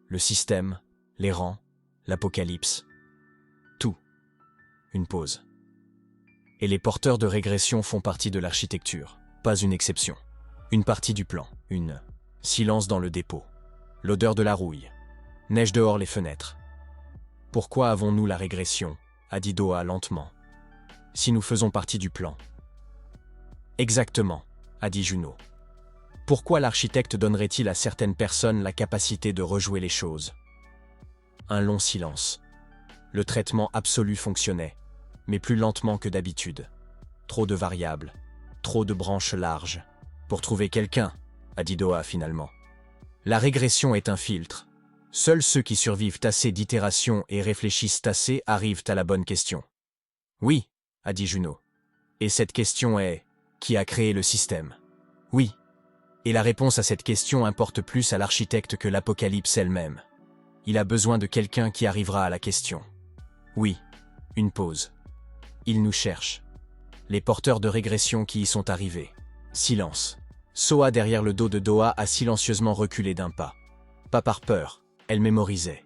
Le système, les rangs, l'apocalypse. Tout. Une pause. Et les porteurs de régression font partie de l'architecture. Pas une exception. Une partie du plan. Une. Silence dans le dépôt. L'odeur de la rouille. Neige dehors les fenêtres. Pourquoi avons-nous la régression? A dit Doha lentement. Si nous faisons partie du plan. Exactement, a dit Juno. Pourquoi l'architecte donnerait-il à certaines personnes la capacité de rejouer les choses? Un long silence. Le traitement absolu fonctionnait, mais plus lentement que d'habitude. Trop de variables, trop de branches larges. Pour trouver quelqu'un, a dit Doha finalement. La régression est un filtre. Seuls ceux qui survivent assez d'itérations et réfléchissent assez arrivent à la bonne question. Oui, a dit Juno. Et cette question est, qui a créé le système? Oui. Et la réponse à cette question importe plus à l'architecte que l'apocalypse elle-même. Il a besoin de quelqu'un qui arrivera à la question. Oui. Une pause. Il nous cherche. Les porteurs de régression qui y sont arrivés. Silence. Soa derrière le dos de Doha a silencieusement reculé d'un pas. Pas par peur, elle mémorisait.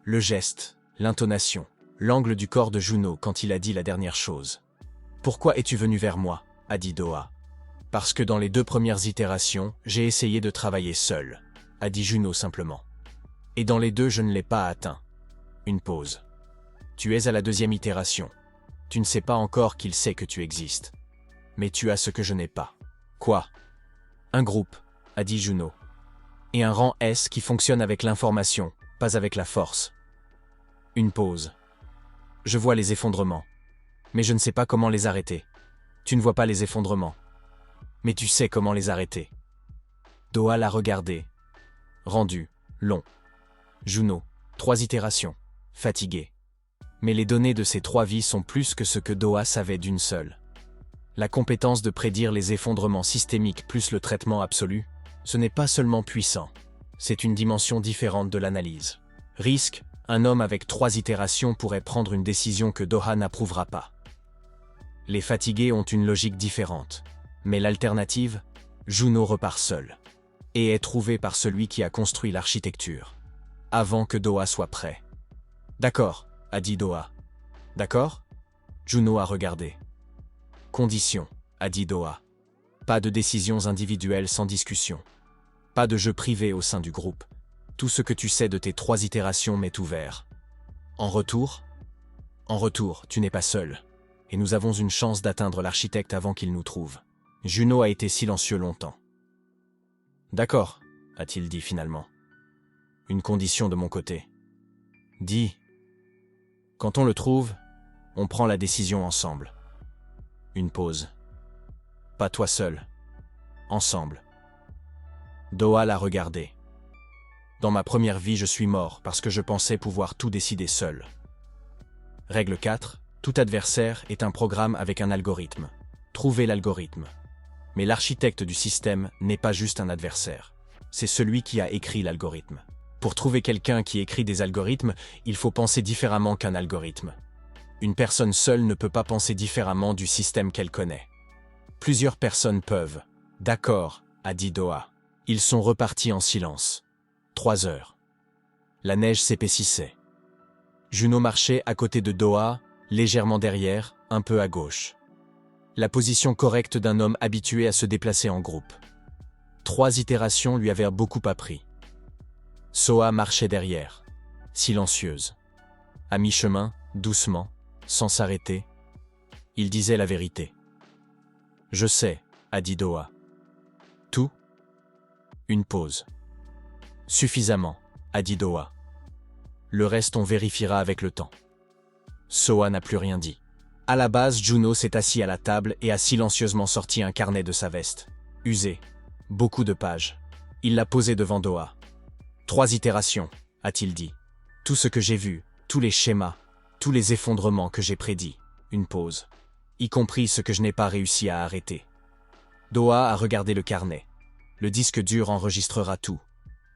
Le geste, l'intonation, l'angle du corps de Juno quand il a dit la dernière chose. « Pourquoi es-tu venu vers moi ?» a dit Doha. « Parce que dans les deux premières itérations, j'ai essayé de travailler seul, » a dit Juno simplement. « Et dans les deux, je ne l'ai pas atteint. » Une pause. « Tu es à la deuxième itération. Tu ne sais pas encore qu'il sait que tu existes. Mais tu as ce que je n'ai pas. » Quoi? Un groupe, a dit Juno. Et un rang S qui fonctionne avec l'information, pas avec la force. Une pause. Je vois les effondrements. Mais je ne sais pas comment les arrêter. Tu ne vois pas les effondrements. Mais tu sais comment les arrêter. Doha l'a regardé. Rendu, long. Juno, 3 itérations, fatigué. Mais les données de ces 3 vies sont plus que ce que Doha savait d'une seule. La compétence de prédire les effondrements systémiques plus le traitement absolu, ce n'est pas seulement puissant, c'est une dimension différente de l'analyse. Risque, un homme avec 3 itérations pourrait prendre une décision que Doha n'approuvera pas. Les fatigués ont une logique différente, mais l'alternative, Juno repart seul, et est trouvée par celui qui a construit l'architecture, avant que Doha soit prêt. D'accord, a dit Doha. D'accord? Juno a regardé. Condition, a dit Doha. Pas de décisions individuelles sans discussion. Pas de jeu privé au sein du groupe. Tout ce que tu sais de tes 3 itérations m'est ouvert. En retour, tu n'es pas seul. Et nous avons une chance d'atteindre l'architecte avant qu'il nous trouve. Juno a été silencieux longtemps. D'accord, a-t-il dit finalement. Une condition de mon côté. Dis. Quand on le trouve, on prend la décision ensemble. Une pause. Pas toi seul. Ensemble. Doha l'a regardé. Dans ma première vie, je suis mort parce que je pensais pouvoir tout décider seul. Règle 4. Tout adversaire est un programme avec un algorithme. Trouvez l'algorithme. Mais l'architecte du système n'est pas juste un adversaire. C'est celui qui a écrit l'algorithme. Pour trouver quelqu'un qui écrit des algorithmes, il faut penser différemment qu'un algorithme. Une personne seule ne peut pas penser différemment du système qu'elle connaît. Plusieurs personnes peuvent. D'accord, a dit Doha. Ils sont repartis en silence. 3 heures. La neige s'épaississait. Juno marchait à côté de Doha, légèrement derrière, un peu à gauche. La position correcte d'un homme habitué à se déplacer en groupe. 3 itérations lui avaient beaucoup appris. Soa marchait derrière, silencieuse. À mi-chemin, doucement, sans s'arrêter, il disait la vérité. « Je sais », a dit Doa. « Tout ?» Une pause. « Suffisamment », a dit Doa. « Le reste on vérifiera avec le temps. » Soa n'a plus rien dit. À la base, Juno s'est assis à la table et a silencieusement sorti un carnet de sa veste. Usé. Beaucoup de pages. Il l'a posé devant Doa. 3 itérations, a-t-il dit. Tout ce que j'ai vu, tous les schémas, tous les effondrements que j'ai prédits. Une pause. Y compris ce que je n'ai pas réussi à arrêter. Doa a regardé le carnet. Le disque dur enregistrera tout.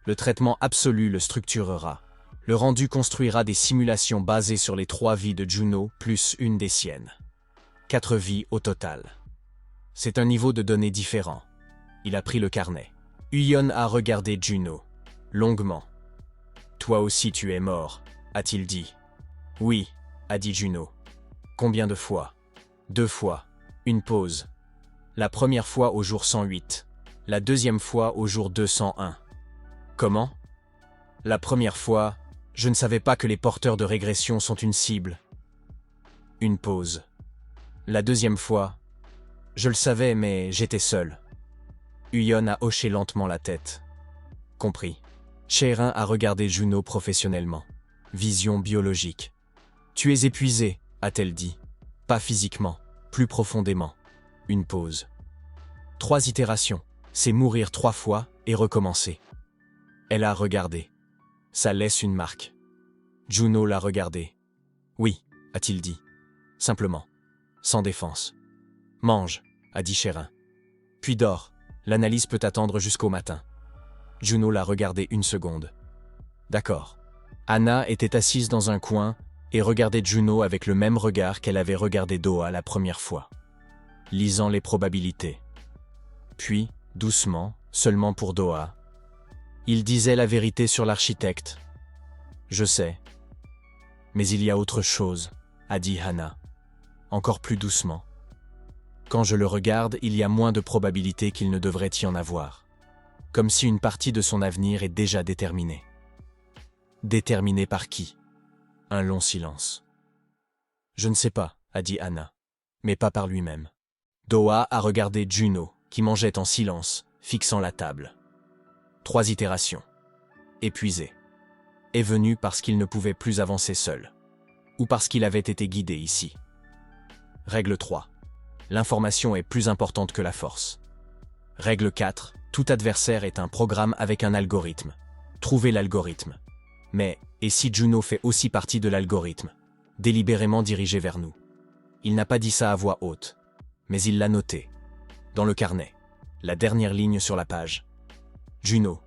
Le traitement absolu le structurera. Le rendu construira des simulations basées sur les 3 vies de Juno plus une des siennes. 4 vies au total. C'est un niveau de données différent. Il a pris le carnet. Uyon a regardé Juno. Longuement. « Toi aussi tu es mort », a-t-il dit. « Oui », a dit Juno. « Combien de fois ?»« 2 fois. Une pause. La première fois au jour 108. La deuxième fois au jour 201. »« Comment ?» ?»« La première fois, je ne savais pas que les porteurs de régression sont une cible. » Une pause. « La deuxième fois, je le savais mais j'étais seul. » Uyon a hoché lentement la tête. « Compris. » Cheirin a regardé Juno professionnellement. Vision biologique. « Tu es épuisé, a-t-elle dit. Pas physiquement, plus profondément. » Une pause. 3 itérations. C'est mourir 3 fois et recommencer. Elle a regardé. Ça laisse une marque. Juno l'a regardé. « Oui, a-t-il dit. Simplement. Sans défense. »« Mange, a dit Cheirin. Puis dors. L'analyse peut attendre jusqu'au matin. » Juno l'a regardé 1 seconde. « D'accord. » Anna était assise dans un coin et regardait Juno avec le même regard qu'elle avait regardé Doa la première fois, lisant les probabilités. Puis, doucement, seulement pour Doa, il disait la vérité sur l'architecte. « Je sais. Mais il y a autre chose, » a dit Anna, encore plus doucement. « Quand je le regarde, il y a moins de probabilités qu'il ne devrait y en avoir. Comme si une partie de son avenir est déjà déterminée. » Déterminée par qui? Un long silence. « Je ne sais pas, » a dit Anna, mais pas par lui-même. Doa a regardé Juno, qui mangeait en silence, fixant la table. 3 itérations. Épuisé. Est venu parce qu'il ne pouvait plus avancer seul. Ou parce qu'il avait été guidé ici. Règle 3. L'information est plus importante que la force. Règle 4. Tout adversaire est un programme avec un algorithme. Trouvez l'algorithme. Mais, et si Juno fait aussi partie de l'algorithme, délibérément dirigé vers nous? Il n'a pas dit ça à voix haute, mais il l'a noté. Dans le carnet. La dernière ligne sur la page. Juno.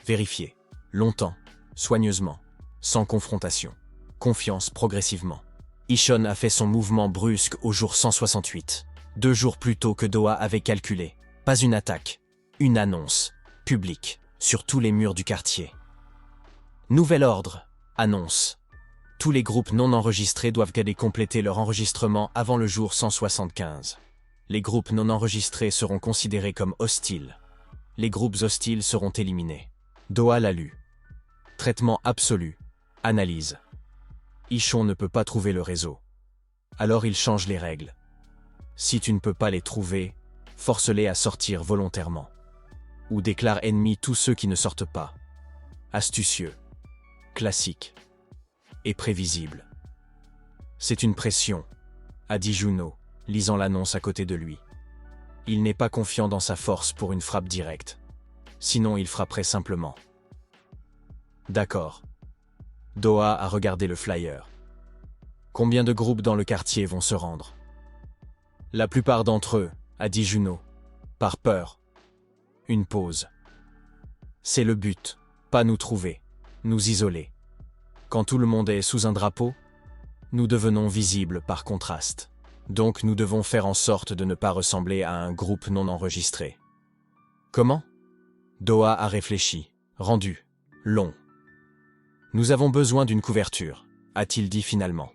Vérifier. Longtemps. Soigneusement. Sans confrontation. Confiance progressivement. Ishon a fait son mouvement brusque au jour 168. 2 jours plus tôt que Doa avait calculé. Pas une attaque. Une annonce. Publique. Sur tous les murs du quartier. Nouvel ordre. Annonce. Tous les groupes non enregistrés doivent aller compléter leur enregistrement avant le jour 175. Les groupes non enregistrés seront considérés comme hostiles. Les groupes hostiles seront éliminés. Doa l'a lu. Traitement absolu. Analyse. Ishon ne peut pas trouver le réseau. Alors il change les règles. Si tu ne peux pas les trouver, force-les à sortir volontairement. Ou déclare ennemi tous ceux qui ne sortent pas. Astucieux. Classique. Et prévisible. C'est une pression, a dit Juno, lisant l'annonce à côté de lui. Il n'est pas confiant dans sa force pour une frappe directe. Sinon il frapperait simplement. D'accord. Doa a regardé le flyer. Combien de groupes dans le quartier vont se rendre? La plupart d'entre eux, a dit Juno, par peur. Une pause. C'est le but, pas nous trouver, nous isoler. Quand tout le monde est sous un drapeau, nous devenons visibles par contraste. Donc nous devons faire en sorte de ne pas ressembler à un groupe non enregistré. Comment? Doa a réfléchi, rendu, long. Nous avons besoin d'une couverture, a-t-il dit finalement.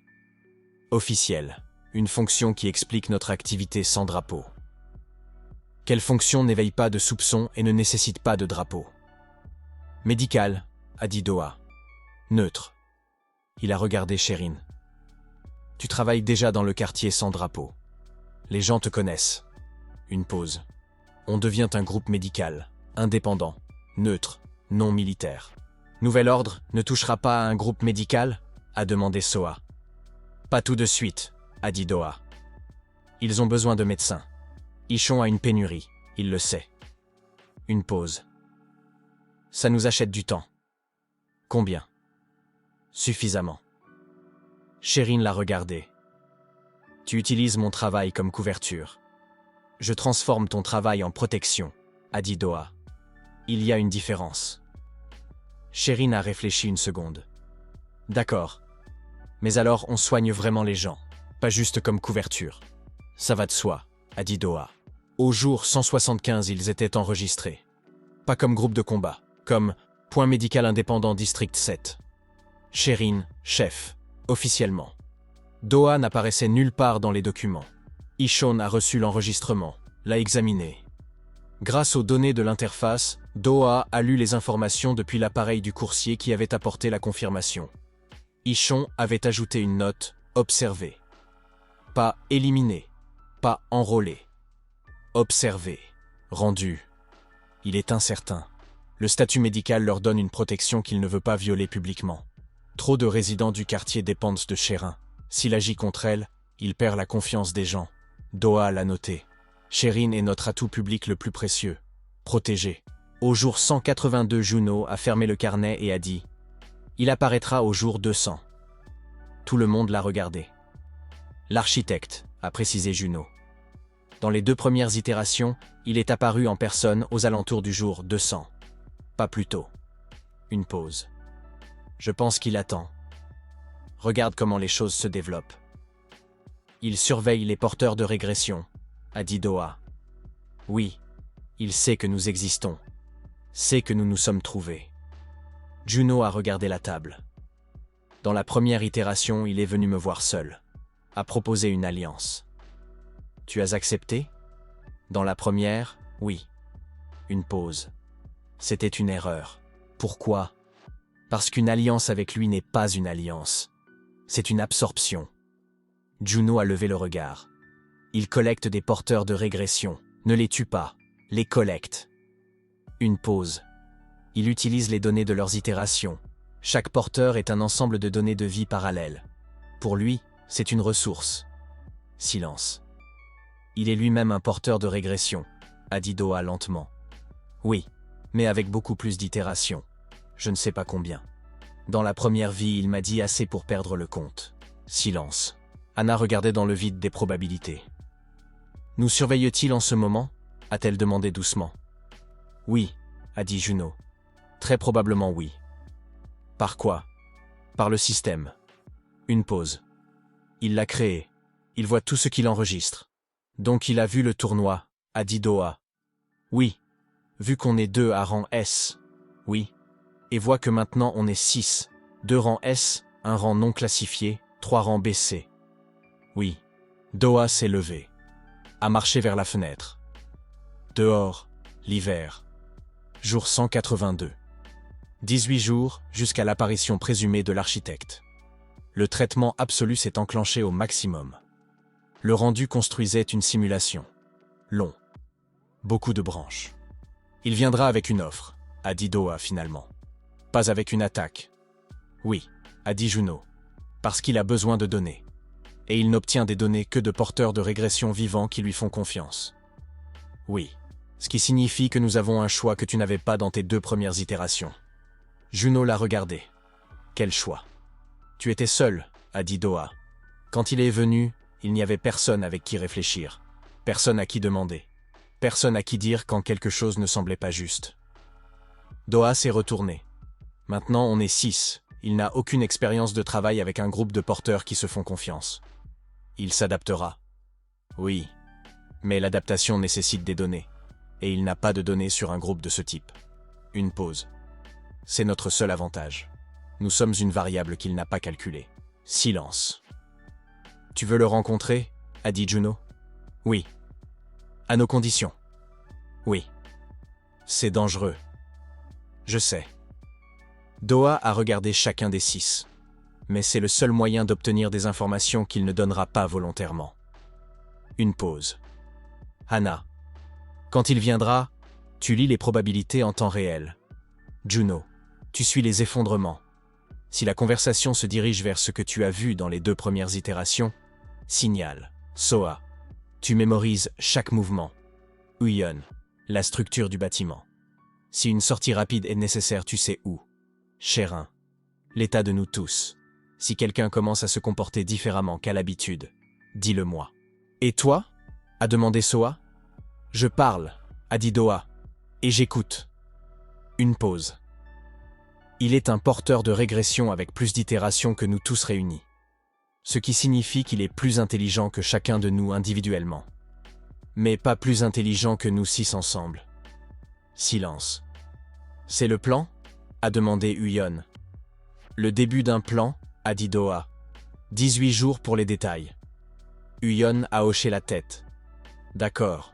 Officielle. Une fonction qui explique notre activité sans drapeau. Quelle fonction n'éveille pas de soupçons et ne nécessite pas de drapeau? Médical, a dit Doha. Neutre. Il a regardé Sherin. Tu travailles déjà dans le quartier sans drapeau. Les gens te connaissent. Une pause. On devient un groupe médical, indépendant, neutre, non militaire. Nouvel ordre ne touchera pas à un groupe médical? A demandé Soa. Pas tout de suite, a dit Doha. Ils ont besoin de médecins. Ichon a une pénurie, il le sait. Une pause. Ça nous achète du temps. Combien? Suffisamment. Sherin l'a regardé. Tu utilises mon travail comme couverture. Je transforme ton travail en protection, a dit Doha. Il y a une différence. Sherin a réfléchi une seconde. D'accord. Mais alors on soigne vraiment les gens, pas juste comme couverture. Ça va de soi, a dit Doha. Au jour 175, ils étaient enregistrés. Pas comme groupe de combat, comme point médical indépendant district 7. Sherin, chef, officiellement. Doha n'apparaissait nulle part dans les documents. Ichon a reçu l'enregistrement, l'a examiné. Grâce aux données de l'interface, Doha a lu les informations depuis l'appareil du coursier qui avait apporté la confirmation. Ichon avait ajouté une note « Observé ». Pas « éliminé », pas « enrôlé ». Observé, rendu. Il est incertain. Le statut médical leur donne une protection qu'il ne veut pas violer publiquement. Trop de résidents du quartier dépendent de Sherin. S'il agit contre elle, il perd la confiance des gens. Doha l'a noté. Sherin est notre atout public le plus précieux. Protégé. Au jour 182, Juno a fermé le carnet et a dit « Il apparaîtra au jour 200 ». Tout le monde l'a regardé. L'architecte, a précisé Juno. Dans les 2 premières itérations, il est apparu en personne aux alentours du jour 200. Pas plus tôt. Une pause. Je pense qu'il attend. Regarde comment les choses se développent. Il surveille les porteurs de régression, a dit Doha. Oui, il sait que nous existons. Sait que nous nous sommes trouvés. Juno a regardé la table. Dans la première itération, il est venu me voir seul. A proposé une alliance. Tu as accepté? Dans la première, oui. Une pause. C'était une erreur. Pourquoi? Parce qu'une alliance avec lui n'est pas une alliance. C'est une absorption. Juno a levé le regard. Il collecte des porteurs de régression. Ne les tue pas. Les collecte. Une pause. Il utilise les données de leurs itérations. Chaque porteur est un ensemble de données de vie parallèles. Pour lui, c'est une ressource. Silence. Il est lui-même un porteur de régression, a dit Doha lentement. Oui, mais avec beaucoup plus d'itérations. Je ne sais pas combien. Dans la première vie, il m'a dit assez pour perdre le compte. Silence. Anna regardait dans le vide des probabilités. Nous surveille-t-il en ce moment? A-t-elle demandé doucement. Oui, a dit Juno. Très probablement oui. Par quoi? Par le système. Une pause. Il l'a créé. Il voit tout ce qu'il enregistre. Donc il a vu le tournoi, a dit Doha. Oui. Vu qu'on est 2 à rang S. Oui. Et voit que maintenant on est 6. 2 rangs S, 1 rang non classifié, 3 rangs BC. Oui. Doha s'est levé. A marché vers la fenêtre. Dehors, l'hiver. Jour 182. 18 jours jusqu'à l'apparition présumée de l'architecte. Le traitement absolu s'est enclenché au maximum. Le rendu construisait une simulation. Long. Beaucoup de branches. Il viendra avec une offre, a dit Doha finalement. Pas avec une attaque. Oui, a dit Juno. Parce qu'il a besoin de données. Et il n'obtient des données que de porteurs de régression vivants qui lui font confiance. Oui. Ce qui signifie que nous avons un choix que tu n'avais pas dans tes 2 premières itérations. Juno l'a regardé. Quel choix? Tu étais seul, a dit Doha. Quand il est venu, il n'y avait personne avec qui réfléchir. Personne à qui demander. Personne à qui dire quand quelque chose ne semblait pas juste. Doha s'est retourné. Maintenant on est 6. Il n'a aucune expérience de travail avec un groupe de porteurs qui se font confiance. Il s'adaptera. Oui. Mais l'adaptation nécessite des données. Et il n'a pas de données sur un groupe de ce type. Une pause. C'est notre seul avantage. Nous sommes une variable qu'il n'a pas calculée. Silence. Tu veux le rencontrer? A dit Juno. Oui. À nos conditions. Oui. C'est dangereux. Je sais. Doha a regardé chacun des 6. Mais c'est le seul moyen d'obtenir des informations qu'il ne donnera pas volontairement. Une pause. Hana. Quand il viendra, tu lis les probabilités en temps réel. Juno. Tu suis les effondrements. Si la conversation se dirige vers ce que tu as vu dans les 2 premières itérations, signale. Soa. Tu mémorises chaque mouvement. Uyon. La structure du bâtiment. Si une sortie rapide est nécessaire, tu sais où. Chérin. L'état de nous tous. Si quelqu'un commence à se comporter différemment qu'à l'habitude, dis-le-moi. Et toi? A demandé Soa. Je parle, a dit Doha. Et j'écoute. Une pause. Il est un porteur de régression avec plus d'itérations que nous tous réunis. Ce qui signifie qu'il est plus intelligent que chacun de nous individuellement. Mais pas plus intelligent que nous 6 ensemble. Silence. C'est le plan? A demandé Uyon. Le début d'un plan, a dit Doha. 18 jours pour les détails. Uyon a hoché la tête. D'accord.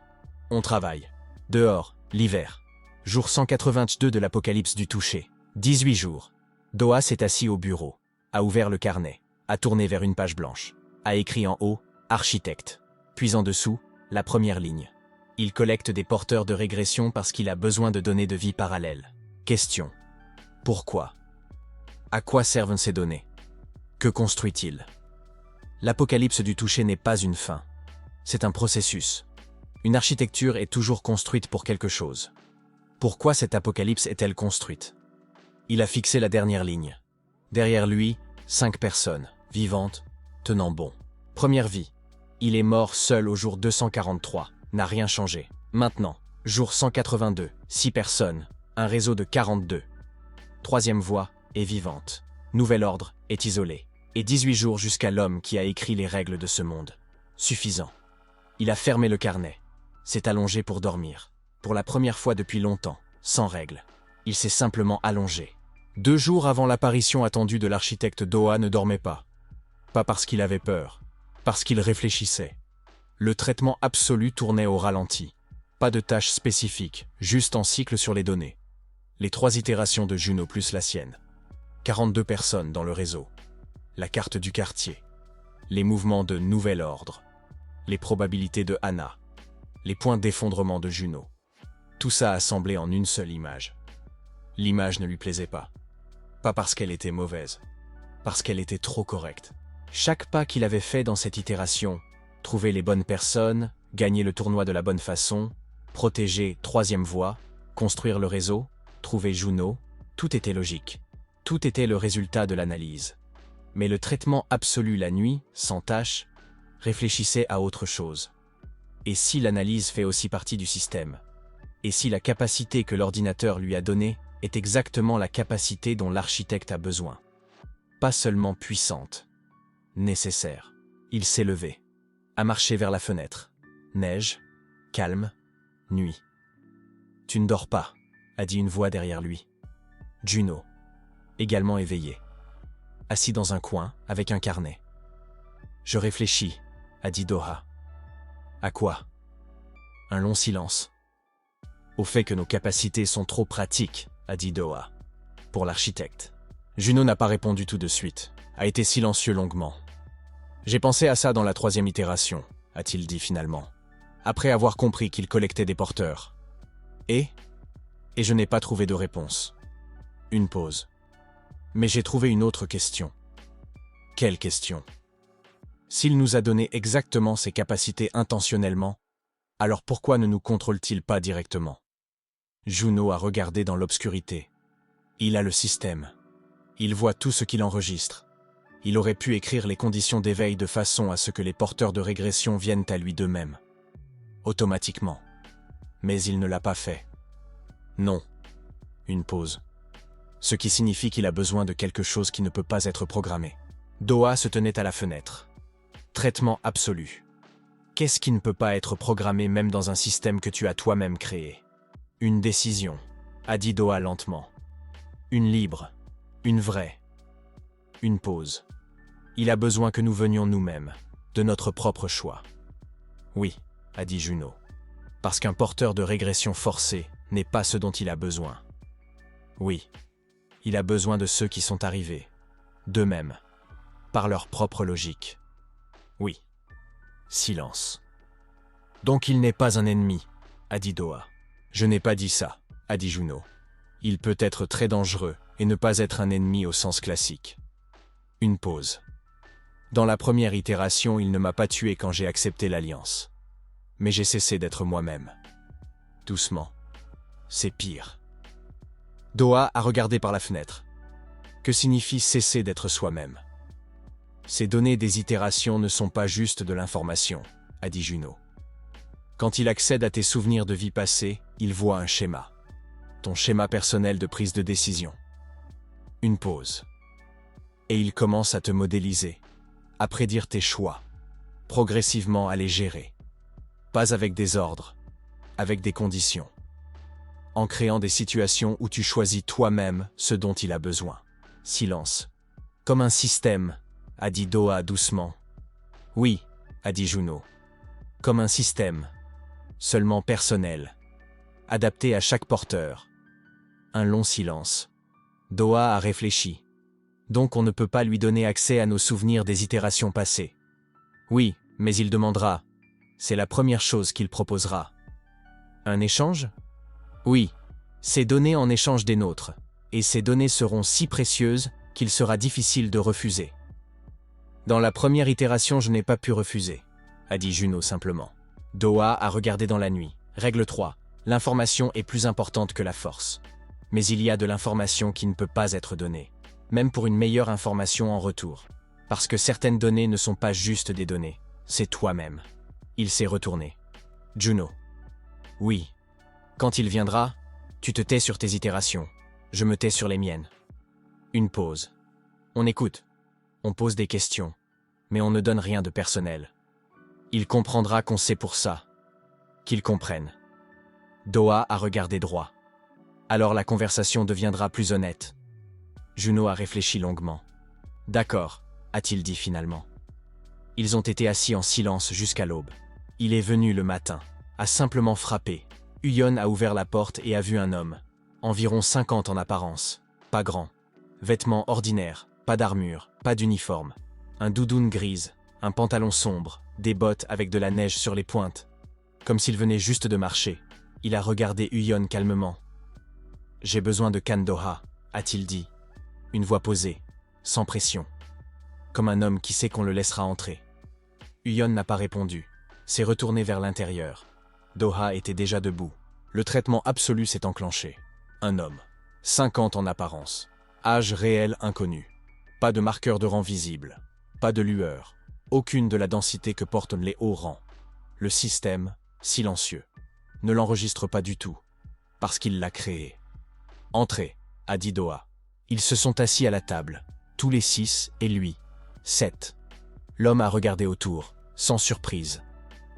On travaille. Dehors, l'hiver. Jour 182 de l'apocalypse du toucher. 18 jours. Doha s'est assis au bureau, a ouvert le carnet, a tourné vers une page blanche, a écrit en haut « Architecte », puis en dessous, la première ligne. Il collecte des porteurs de régression parce qu'il a besoin de données de vie parallèles. Question. Pourquoi? À quoi servent ces données? Que construit-il? L'apocalypse du toucher n'est pas une fin. C'est un processus. Une architecture est toujours construite pour quelque chose. Pourquoi cette apocalypse est-elle construite? Il a fixé la dernière ligne. Derrière lui, 5 personnes, vivantes, tenant bon. Première vie. Il est mort seul au jour 243, n'a rien changé. Maintenant, jour 182, 6 personnes, un réseau de 42. Troisième voie est vivante. Nouvel ordre est isolé. Et 18 jours jusqu'à l'homme qui a écrit les règles de ce monde. Suffisant. Il a fermé le carnet. S'est allongé pour dormir. Pour la première fois depuis longtemps, sans règles. Il s'est simplement allongé. 2 jours avant l'apparition attendue de l'architecte, Doha ne dormait pas. Pas parce qu'il avait peur, parce qu'il réfléchissait. Le traitement absolu tournait au ralenti. Pas de tâches spécifiques, juste en cycle sur les données. Les 3 itérations de Juno plus la sienne. 42 personnes dans le réseau. La carte du quartier. Les mouvements de nouvel ordre. Les probabilités de Hana. Les points d'effondrement de Juno. Tout ça assemblé en une seule image. L'image ne lui plaisait pas. Pas parce qu'elle était mauvaise. Parce qu'elle était trop correcte. Chaque pas qu'il avait fait dans cette itération, trouver les bonnes personnes, gagner le tournoi de la bonne façon, protéger 3e voie, construire le réseau, trouver Juno, tout était logique. Tout était le résultat de l'analyse. Mais le traitement absolu la nuit, sans tâche, réfléchissait à autre chose. Et si l'analyse fait aussi partie du système? Et si la capacité que l'ordinateur lui a donnée est exactement la capacité dont l'architecte a besoin? Pas seulement puissante, nécessaire. Il s'est levé, a marché vers la fenêtre. Neige, calme, nuit. Tu ne dors pas, a dit une voix derrière lui. Juno, également éveillé, assis dans un coin avec un carnet. Je réfléchis, a dit Doha. À quoi? Un long silence. Au fait que nos capacités sont trop pratiques, a dit Doha. Pour l'architecte. Juno n'a pas répondu tout de suite, a été silencieux longuement. J'ai pensé à ça dans la 3e itération, a-t-il dit finalement, après avoir compris qu'il collectait des porteurs. Et je n'ai pas trouvé de réponse. Une pause. Mais j'ai trouvé une autre question. Quelle question? S'il nous a donné exactement ces capacités intentionnellement, alors pourquoi ne nous contrôle-t-il pas directement? Juno a regardé dans l'obscurité. Il a le système. Il voit tout ce qu'il enregistre. Il aurait pu écrire les conditions d'éveil de façon à ce que les porteurs de régression viennent à lui d'eux-mêmes. Automatiquement. Mais il ne l'a pas fait. Non. Une pause. Ce qui signifie qu'il a besoin de quelque chose qui ne peut pas être programmé. Doha se tenait à la fenêtre. Traitement absolu. Qu'est-ce qui ne peut pas être programmé même dans un système que tu as toi-même créé? Une décision, a dit Doha lentement. Une libre, une vraie. Une pause. Il a besoin que nous venions nous-mêmes, de notre propre choix. Oui, a dit Juno, parce qu'un porteur de régression forcée n'est pas ce dont il a besoin. Oui, il a besoin de ceux qui sont arrivés, d'eux-mêmes, par leur propre logique. Oui. Silence. Donc il n'est pas un ennemi, a dit Doha. Je n'ai pas dit ça, a dit Juno. Il peut être très dangereux et ne pas être un ennemi au sens classique. Une pause. Dans la première itération, il ne m'a pas tué quand j'ai accepté l'alliance. Mais j'ai cessé d'être moi-même. Doucement. C'est pire. Doha a regardé par la fenêtre. Que signifie cesser d'être soi-même? Ces données des itérations ne sont pas juste de l'information, a dit Juno. Quand il accède à tes souvenirs de vie passée, il voit un schéma. Ton schéma personnel de prise de décision. Une pause. Et il commence à te modéliser, à prédire tes choix, progressivement à les gérer. Pas avec des ordres, avec des conditions. En créant des situations où tu choisis toi-même ce dont il a besoin. Silence. Comme un système, a dit Doha doucement. Oui, a dit Juno. Comme un système, seulement personnel, adapté à chaque porteur. Un long silence. Doha a réfléchi. Donc on ne peut pas lui donner accès à nos souvenirs des itérations passées. Oui, mais il demandera. C'est la première chose qu'il proposera. Un échange? Oui, ces données en échange des nôtres, et ces données seront si précieuses qu'il sera difficile de refuser. Dans la première itération, je n'ai pas pu refuser, a dit Juno simplement. Doha a regardé dans la nuit. Règle 3. L'information est plus importante que la force. Mais il y a de l'information qui ne peut pas être donnée, même pour une meilleure information en retour. Parce que certaines données ne sont pas juste des données, c'est toi-même. Il s'est retourné. Juno. Oui. Quand il viendra, tu te tais sur tes itérations. Je me tais sur les miennes. Une pause. On écoute. On pose des questions. Mais on ne donne rien de personnel. Il comprendra qu'on sait pour ça. Qu'il comprenne. Doha a regardé droit. Alors la conversation deviendra plus honnête. Juno a réfléchi longuement. D'accord, a-t-il dit finalement. Ils ont été assis en silence jusqu'à l'aube. Il est venu le matin, a simplement frappé. Huyon a ouvert la porte et a vu un homme. Environ 50 en apparence. Pas grand. Vêtements ordinaires, pas d'armure, pas d'uniforme. Un doudoune grise, un pantalon sombre, des bottes avec de la neige sur les pointes. Comme s'il venait juste de marcher. Il a regardé Huyon calmement. « J'ai besoin de Khan Doha », a-t-il dit. Une voix posée, sans pression. Comme un homme qui sait qu'on le laissera entrer. Huyon n'a pas répondu. S'est retourné vers l'intérieur. Doha était déjà debout. Le traitement absolu s'est enclenché. Un homme. 50 en apparence. Âge réel inconnu. Pas de marqueur de rang visible. Pas de lueur. Aucune de la densité que portent les hauts rangs. Le système, silencieux. Ne l'enregistre pas du tout. Parce qu'il l'a créé. « Entrez », a dit Doha. Ils se sont assis à la table. Tous les 6 et lui. 7. L'homme a regardé autour, sans surprise.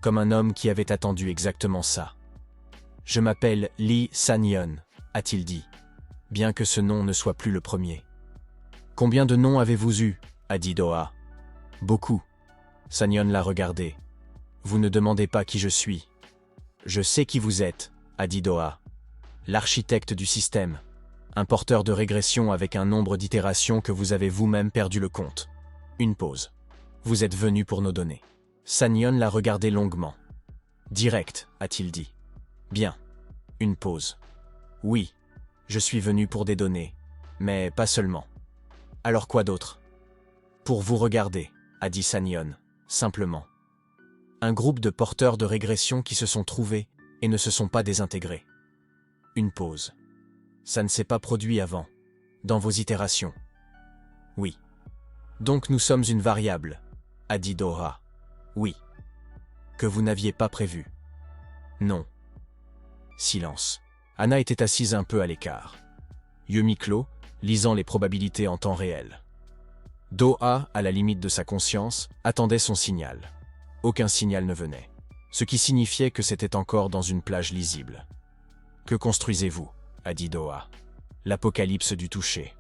Comme un homme qui avait attendu exactement ça. « Je m'appelle Lee Sanyon », a-t-il dit. Bien que ce nom ne soit plus le premier. « Combien de noms avez-vous eu » a dit Doha. « Beaucoup. » Sanyon l'a regardé. « Vous ne demandez pas qui je suis. »« Je sais qui vous êtes » a dit Doha. « L'architecte du système. Un porteur de régression avec un nombre d'itérations que vous avez vous-même perdu le compte. » Une pause. « Vous êtes venu pour nos données. » Sanyon l'a regardé longuement. « Direct » a-t-il dit. « Bien. » Une pause. « Oui. Je suis venu pour des données. Mais pas seulement. » « Alors quoi d'autre ?»« Pour vous regarder, » a dit Sanyon, simplement. Un groupe de porteurs de régression qui se sont trouvés et ne se sont pas désintégrés. Une pause. Ça ne s'est pas produit avant, dans vos itérations. Oui. Donc nous sommes une variable, a dit Doha. Oui. Que vous n'aviez pas prévu. Non. Silence. Anna était assise un peu à l'écart. Yeux mi-clos, lisant les probabilités en temps réel. Doha, à la limite de sa conscience, attendait son signal. Aucun signal ne venait, ce qui signifiait que c'était encore dans une plage lisible. « Que construisez-vous » a dit Doha. « L'apocalypse du toucher. »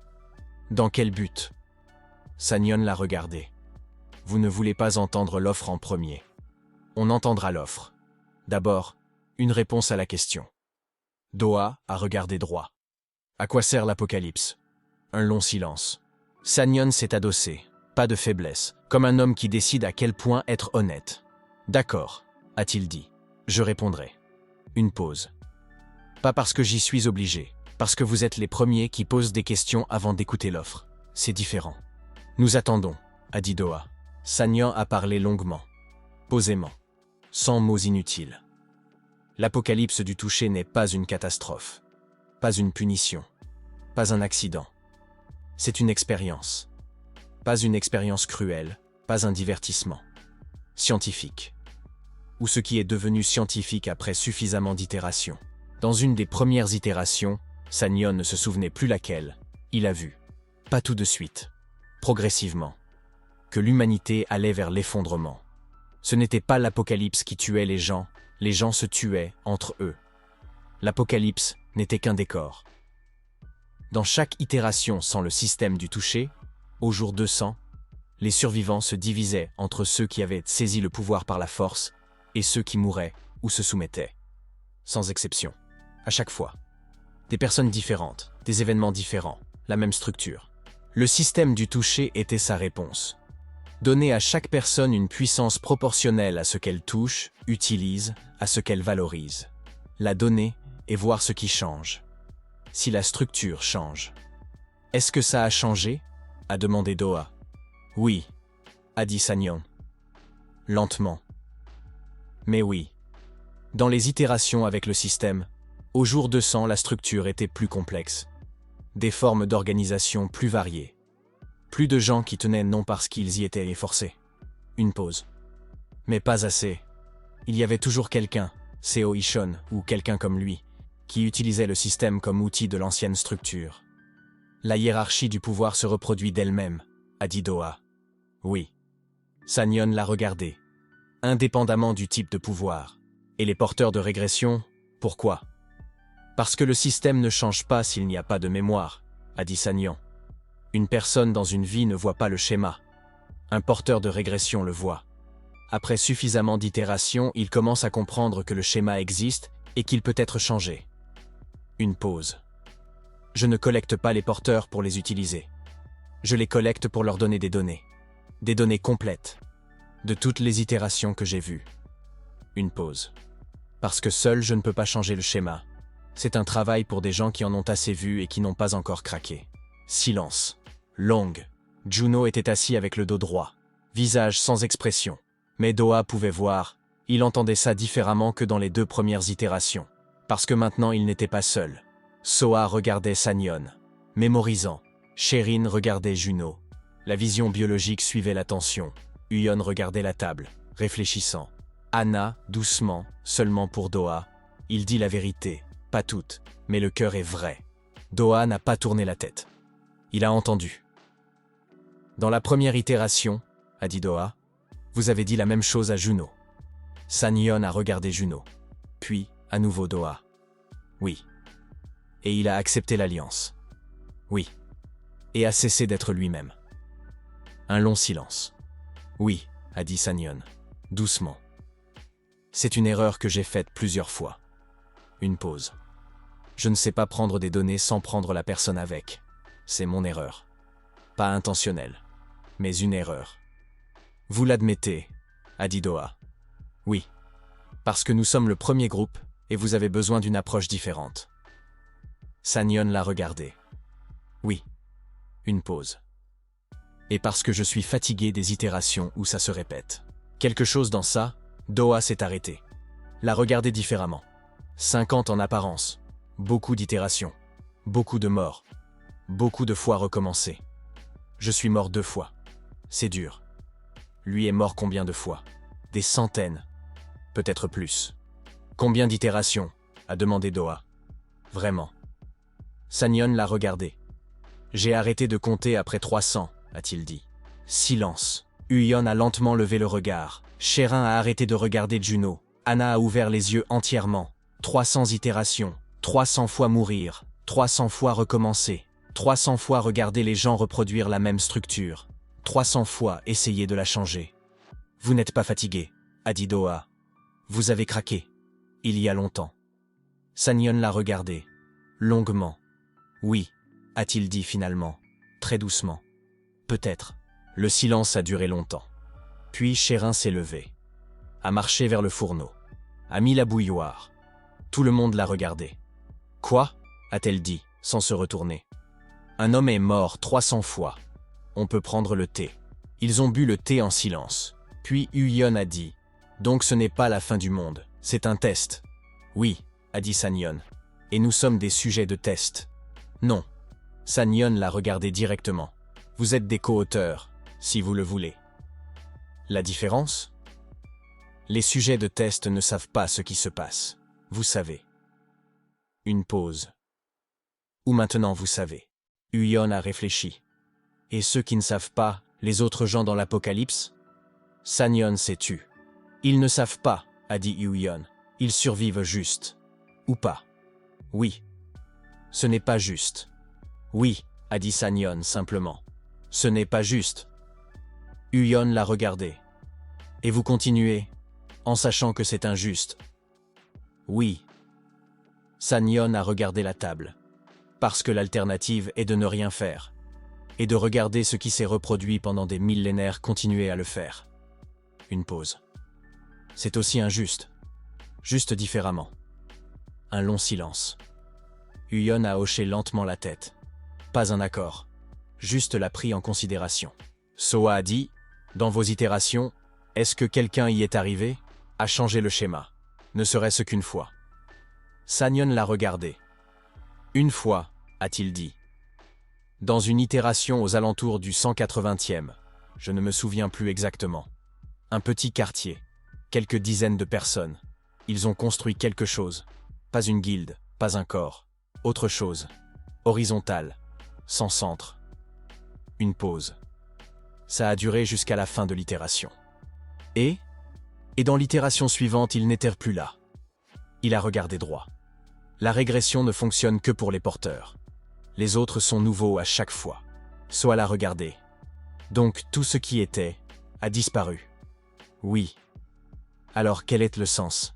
« Dans quel but » Sanyon l'a regardé. « Vous ne voulez pas entendre l'offre en premier. On entendra l'offre. D'abord, une réponse à la question. Doha a regardé droit. À quoi sert l'Apocalypse? Un long silence. Sanyon s'est adossé, pas de faiblesse, comme un homme qui décide à quel point être honnête. D'accord, a-t-il dit. Je répondrai. Une pause. Pas parce que j'y suis obligé, parce que vous êtes les premiers qui posent des questions avant d'écouter l'offre. C'est différent. Nous attendons, a dit Doha. Sanyon a parlé longuement, posément, sans mots inutiles. L'apocalypse du toucher n'est pas une catastrophe, pas une punition, pas un accident. C'est une expérience. Pas une expérience cruelle, pas un divertissement. Scientifique. Ou ce qui est devenu scientifique après suffisamment d'itérations. Dans une des premières itérations, Sanyon ne se souvenait plus laquelle, il a vu, pas tout de suite, progressivement, que l'humanité allait vers l'effondrement. Ce n'était pas l'apocalypse qui tuait les gens se tuaient entre eux. L'apocalypse n'était qu'un décor. Dans chaque itération sans le système du toucher, au jour 200, les survivants se divisaient entre ceux qui avaient saisi le pouvoir par la force et ceux qui mouraient ou se soumettaient. Sans exception. À chaque fois. Des personnes différentes, des événements différents, la même structure. Le système du toucher était sa réponse. Donner à chaque personne une puissance proportionnelle à ce qu'elle touche, utilise, à ce qu'elle valorise. La donner et voir ce qui change. Si la structure change. Est-ce que ça a changé? A demandé Doha. Oui, a dit Sanyon. Lentement. Mais oui. Dans les itérations avec le système, au jour 200, la structure était plus complexe. Des formes d'organisation plus variées. Plus de gens qui tenaient non parce qu'ils y étaient forcés. Une pause. Mais pas assez. Il y avait toujours quelqu'un, Seo Ishon ou quelqu'un comme lui, qui utilisait le système comme outil de l'ancienne structure. La hiérarchie du pouvoir se reproduit d'elle-même, a dit Doha. Oui. Sanyon l'a regardé. Indépendamment du type de pouvoir. Et les porteurs de régression, pourquoi? Parce que le système ne change pas s'il n'y a pas de mémoire, a dit Sanyon. Une personne dans une vie ne voit pas le schéma. Un porteur de régression le voit. Après suffisamment d'itérations, il commence à comprendre que le schéma existe et qu'il peut être changé. Une pause. Je ne collecte pas les porteurs pour les utiliser. Je les collecte pour leur donner des données. Des données complètes. De toutes les itérations que j'ai vues. Une pause. Parce que seul je ne peux pas changer le schéma. C'est un travail pour des gens qui en ont assez vu et qui n'ont pas encore craqué. Silence. Longue. Juno était assis avec le dos droit. Visage sans expression. Mais Doha pouvait voir. Il entendait ça différemment que dans les 2 premières itérations. Parce que maintenant il n'était pas seul. Soa regardait Sanyon. Mémorisant. Sherine regardait Juno. La vision biologique suivait l'attention. Huyon regardait la table, réfléchissant. Anna, doucement, seulement pour Doha. Il dit la vérité. Pas toute, mais le cœur est vrai. Doha n'a pas tourné la tête. Il a entendu. Dans la première itération, a dit Doha, vous avez dit la même chose à Juno. Sanyon a regardé Juno. Puis, à nouveau Doha. Oui. Et il a accepté l'alliance. Oui. Et a cessé d'être lui-même. Un long silence. Oui, a dit Sanyon, doucement. C'est une erreur que j'ai faite plusieurs fois. Une pause. Je ne sais pas prendre des données sans prendre la personne avec. C'est mon erreur. Pas intentionnelle, mais une erreur. Vous l'admettez, a dit Doha. Oui. Parce que nous sommes le premier groupe et vous avez besoin d'une approche différente. Sanyon l'a regardé. Oui. Une pause. Et parce que je suis fatigué des itérations où ça se répète. Quelque chose dans ça, Doha s'est arrêté. L'a regardé différemment. 50 en apparence. Beaucoup d'itérations. Beaucoup de morts. Beaucoup de fois recommencer. Je suis mort 2 fois. C'est dur. Lui est mort combien de fois? Des centaines. Peut-être plus. Combien d'itérations? A demandé Doha. Vraiment. Sanyon l'a regardé. J'ai arrêté de compter après 300, a-t-il dit. Silence. Huyon a lentement levé le regard. Sherine a arrêté de regarder Juno. Anna a ouvert les yeux entièrement. 300 itérations. 300 fois mourir. 300 fois recommencer. 300 fois regarder les gens reproduire la même structure. 300 fois essayé de la changer. Vous n'êtes pas fatigué, a dit Doha. Vous avez craqué. Il y a longtemps. Sanyon l'a regardé. Longuement. Oui, a-t-il dit finalement, très doucement. Peut-être. Le silence a duré longtemps. Puis Chérin s'est levé. A marché vers le fourneau. A mis la bouilloire. Tout le monde l'a regardé. Quoi? A-t-elle dit, sans se retourner. Un homme est mort 300 fois. On peut prendre le thé. Ils ont bu le thé en silence. Puis Uyeon a dit. Donc ce n'est pas la fin du monde, c'est un test. Oui, a dit Sanyon. Et nous sommes des sujets de test. Non. Sanyon l'a regardé directement. Vous êtes des co-auteurs, si vous le voulez. La différence? Les sujets de test ne savent pas ce qui se passe. Vous savez. Une pause. Ou maintenant vous savez. Uyeon a réfléchi. Et ceux qui ne savent pas, les autres gens dans l'apocalypse? Sanyon s'est tu. Ils ne savent pas, a dit Uyeon. Ils survivent juste. Ou pas. Oui. Ce n'est pas juste. Oui, a dit Sanyon simplement. Ce n'est pas juste. Uyeon l'a regardé. Et vous continuez, en sachant que c'est injuste. Oui. Sanyon a regardé la table. Parce que l'alternative est de ne rien faire. Et de regarder ce qui s'est reproduit pendant des millénaires continuer à le faire. Une pause. C'est aussi injuste. Juste différemment. Un long silence. Uyeon a hoché lentement la tête. Pas un accord. Juste l'a pris en considération. Soa a dit, dans vos itérations, est-ce que quelqu'un y est arrivé? A changé le schéma. Ne serait-ce qu'une fois. Sanyon l'a regardé. Une fois, a-t-il dit. Dans une itération aux alentours du 180e, je ne me souviens plus exactement. Un petit quartier, quelques dizaines de personnes. Ils ont construit quelque chose. Pas une guilde, pas un corps. Autre chose. Horizontale. Sans centre. Une pause. Ça a duré jusqu'à la fin de l'itération. Et dans l'itération suivante, ils n'étaient plus là. Il a regardé droit. La régression ne fonctionne que pour les porteurs. Les autres sont nouveaux à chaque fois. Soit l'a regardé. Donc tout ce qui était a disparu. Oui. Alors quel est le sens?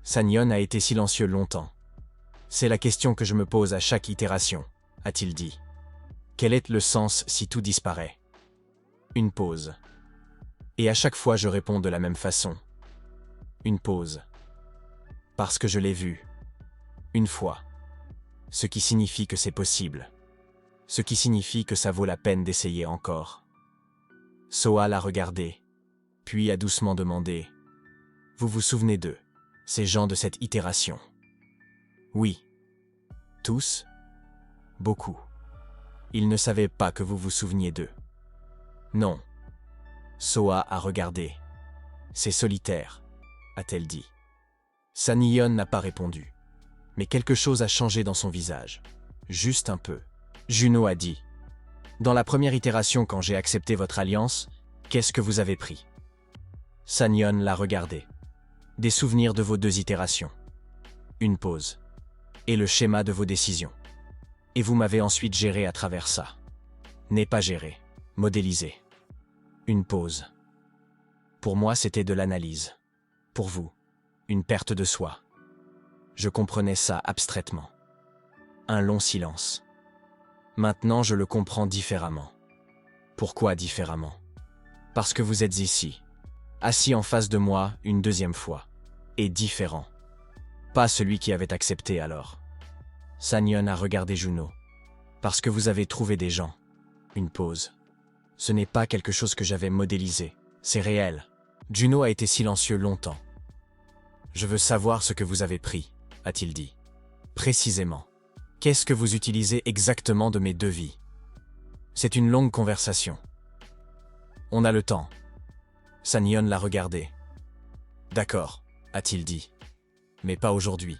Sanyon a été silencieux longtemps. C'est la question que je me pose à chaque itération, a-t-il dit. Quel est le sens si tout disparaît? Une pause. Et à chaque fois je réponds de la même façon. Une pause. Parce que je l'ai vu. Une fois. Ce qui signifie que c'est possible. Ce qui signifie que ça vaut la peine d'essayer encore. Soa l'a regardé, puis a doucement demandé. Vous vous souvenez d'eux, ces gens de cette itération? Oui. Tous? Beaucoup. Ils ne savaient pas que vous vous souveniez d'eux. Non. Soa a regardé. C'est solitaire, a-t-elle dit. Sanyon n'a pas répondu. Mais quelque chose a changé dans son visage. Juste un peu. Juno a dit. Dans la première itération, quand j'ai accepté votre alliance, qu'est-ce que vous avez pris? Sanyon l'a regardé. Des souvenirs de vos 2 itérations. Une pause. Et le schéma de vos décisions. Et vous m'avez ensuite géré à travers ça. N'est pas géré. Modélisé. Une pause. Pour moi, c'était de l'analyse. Pour vous, une perte de soi. Je comprenais ça abstraitement. Un long silence. Maintenant, je le comprends différemment. Pourquoi différemment? Parce que vous êtes ici, assis en face de moi une 2e fois, et différent. Pas celui qui avait accepté alors. Sanyon a regardé Juno. Parce que vous avez trouvé des gens. Une pause. Ce n'est pas quelque chose que j'avais modélisé, c'est réel. Juno a été silencieux longtemps. Je veux savoir ce que vous avez pris, a-t-il dit. Précisément. Qu'est-ce que vous utilisez exactement de mes 2 vies? C'est une longue conversation. On a le temps. Sanyon l'a regardé. D'accord, a-t-il dit. Mais pas aujourd'hui.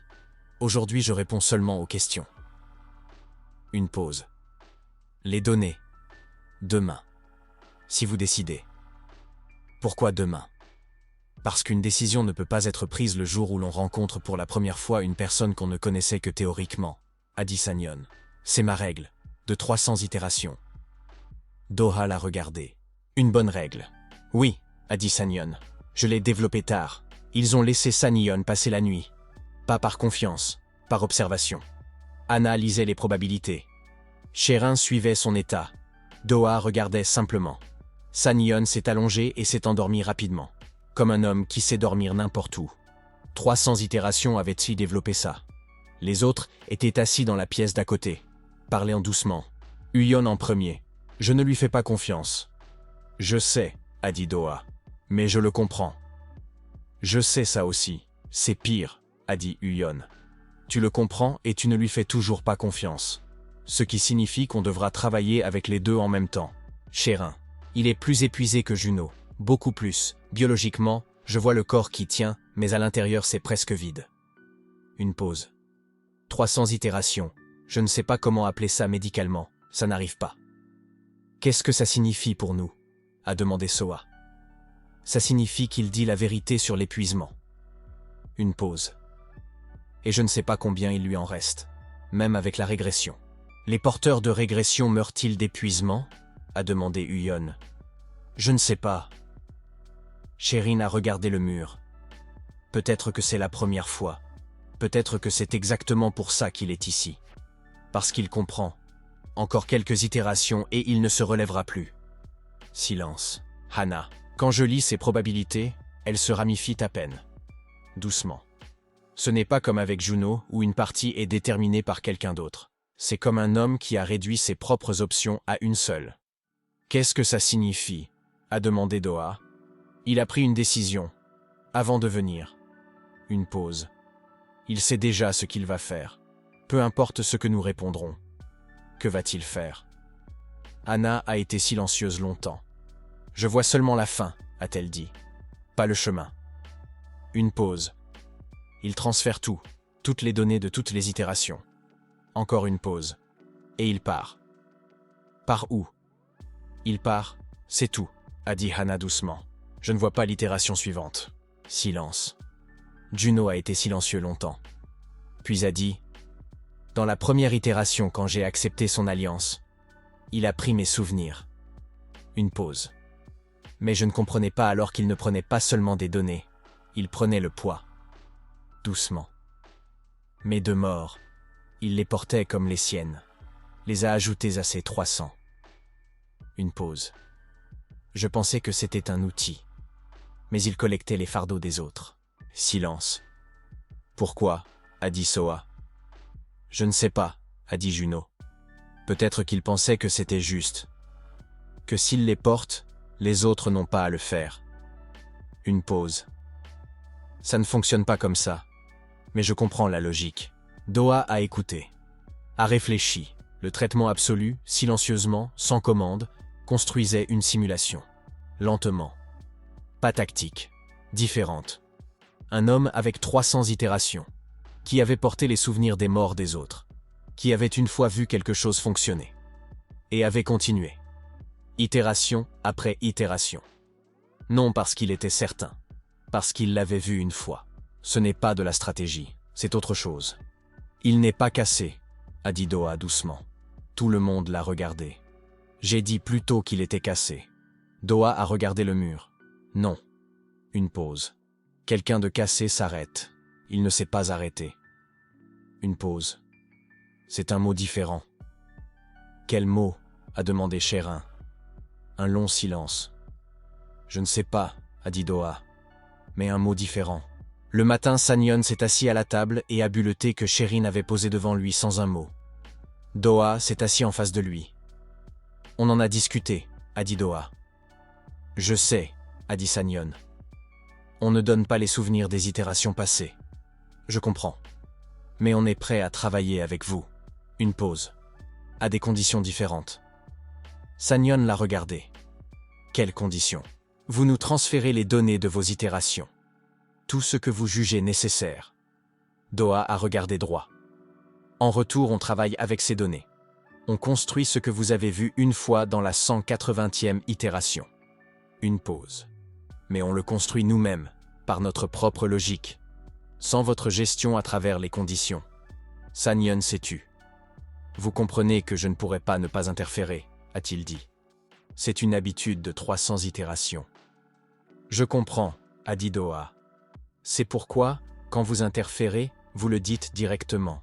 Aujourd'hui, je réponds seulement aux questions. Une pause. Les données. Demain. Si vous décidez. Pourquoi demain? Parce qu'une décision ne peut pas être prise le jour où l'on rencontre pour la première fois une personne qu'on ne connaissait que théoriquement, a dit Sanyon. C'est ma règle, de 300 itérations. Doha l'a regardé. Une bonne règle. Oui, a dit Sanyon. Je l'ai développé tard. Ils ont laissé Sanyon passer la nuit. Pas par confiance, par observation. Anna lisait les probabilités. Sherin suivait son état. Doha regardait simplement. Sanyon s'est allongé et s'est endormi rapidement. Comme un homme qui sait dormir n'importe où. 300 itérations avaient-ils développé ça. Les autres étaient assis dans la pièce d'à côté, parlant doucement. Uyon en premier. Je ne lui fais pas confiance. Je sais, a dit Doha. Mais je le comprends. Je sais ça aussi. C'est pire, a dit Uyon. Tu le comprends et tu ne lui fais toujours pas confiance. Ce qui signifie qu'on devra travailler avec les deux en même temps. Sherin. Il est plus épuisé que Juno. Beaucoup plus. Biologiquement, je vois le corps qui tient, mais à l'intérieur c'est presque vide. Une pause. 300 itérations. Je ne sais pas comment appeler ça médicalement. Ça n'arrive pas. Qu'est-ce que ça signifie pour nous? A demandé Soa. Ça signifie qu'il dit la vérité sur l'épuisement. Une pause. Et je ne sais pas combien il lui en reste, même avec la régression. Les porteurs de régression meurent-ils d'épuisement? A demandé Uyon. Je ne sais pas. Sherin a regardé le mur. Peut-être que c'est la première fois. Peut-être que c'est exactement pour ça qu'il est ici. Parce qu'il comprend. Encore quelques itérations et il ne se relèvera plus. Silence. Hana. Quand je lis ces probabilités, elles se ramifient à peine. Doucement. Ce n'est pas comme avec Juno où une partie est déterminée par quelqu'un d'autre. C'est comme un homme qui a réduit ses propres options à une seule. Qu'est-ce que ça signifie? A demandé Doha. Il a pris une décision. Avant de venir. Une pause. Il sait déjà ce qu'il va faire. Peu importe ce que nous répondrons. Que va-t-il faire? Anna a été silencieuse longtemps. Je vois seulement la fin, a-t-elle dit. Pas le chemin. Une pause. Il transfère tout, toutes les données de toutes les itérations. Encore une pause. Et il part. Par où? Il part, c'est tout, a dit Hana doucement. Je ne vois pas l'itération suivante. Silence. Juno a été silencieux longtemps. Puis a dit, dans la première itération quand j'ai accepté son alliance, il a pris mes souvenirs. Une pause. Mais je ne comprenais pas alors qu'il ne prenait pas seulement des données, il prenait le poids. Doucement. Mes deux morts, il les portait comme les siennes, les a ajoutées à ses 300. Une pause. Je pensais que c'était un outil, mais il collectait les fardeaux des autres. Silence. Pourquoi? A dit Soa. Je ne sais pas, a dit Juno. Peut-être qu'il pensait que c'était juste. Que s'il les porte, les autres n'ont pas à le faire. Une pause. Ça ne fonctionne pas comme ça. Mais je comprends la logique. Doha a écouté. A réfléchi. Le traitement absolu, silencieusement, sans commande, construisait une simulation. Lentement. Pas tactique. Différente. Un homme avec 300 itérations. Qui avait porté les souvenirs des morts des autres. Qui avait une fois vu quelque chose fonctionner. Et avait continué. Itération après itération. Non parce qu'il était certain. Parce qu'il l'avait vu une fois. Ce n'est pas de la stratégie, c'est autre chose. Il n'est pas cassé, a dit Doha doucement. Tout le monde l'a regardé. J'ai dit plutôt qu'il était cassé. Doha a regardé le mur. Non. Une pause. Quelqu'un de cassé s'arrête. Il ne s'est pas arrêté. Une pause. C'est un mot différent. Quel mot? A demandé Sherin. Un long silence. Je ne sais pas, a dit Doha. Mais un mot différent. Le matin, Sanyon s'est assis à la table et a bu le thé que Sherin avait posé devant lui sans un mot. Doha s'est assis en face de lui. On en a discuté, a dit Doha. Je sais, a dit Sanyon. On ne donne pas les souvenirs des itérations passées. Je comprends. Mais on est prêt à travailler avec vous. Une pause. À des conditions différentes. Sanyon l'a regardé. Quelles conditions? Vous nous transférez les données de vos itérations. Tout ce que vous jugez nécessaire. Doha a regardé droit. En retour, on travaille avec ces données. On construit ce que vous avez vu une fois dans la 180e itération. Une pause. Mais on le construit nous-mêmes, par notre propre logique, sans votre gestion à travers les conditions. Sanyon s'est tu. Vous comprenez que je ne pourrais pas ne pas interférer, a-t-il dit. C'est une habitude de 300 itérations. Je comprends, a dit Doha. C'est pourquoi, quand vous interférez, vous le dites directement.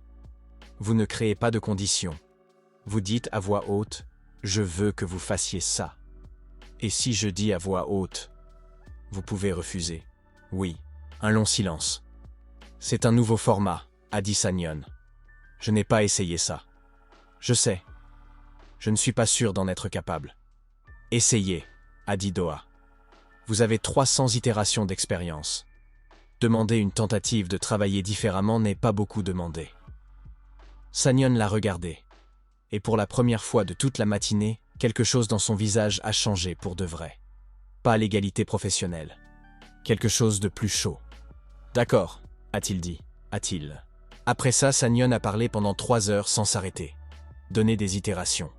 Vous ne créez pas de conditions. Vous dites à voix haute, je veux que vous fassiez ça. Et si je dis à voix haute, vous pouvez refuser. Oui, un long silence. C'est un nouveau format, a dit Sanyon. Je n'ai pas essayé ça. Je sais. Je ne suis pas sûr d'en être capable. Essayez, a dit Doha. Vous avez 300 itérations d'expérience. Demander une tentative de travailler différemment n'est pas beaucoup demandé. Sanyon l'a regardé. Et pour la première fois de toute la matinée, quelque chose dans son visage a changé pour de vrai. Pas l'égalité professionnelle. Quelque chose de plus chaud. D'accord, a-t-il dit, a-t-il. Après ça, Sanyon a parlé pendant 3 heures sans s'arrêter. Donner des itérations.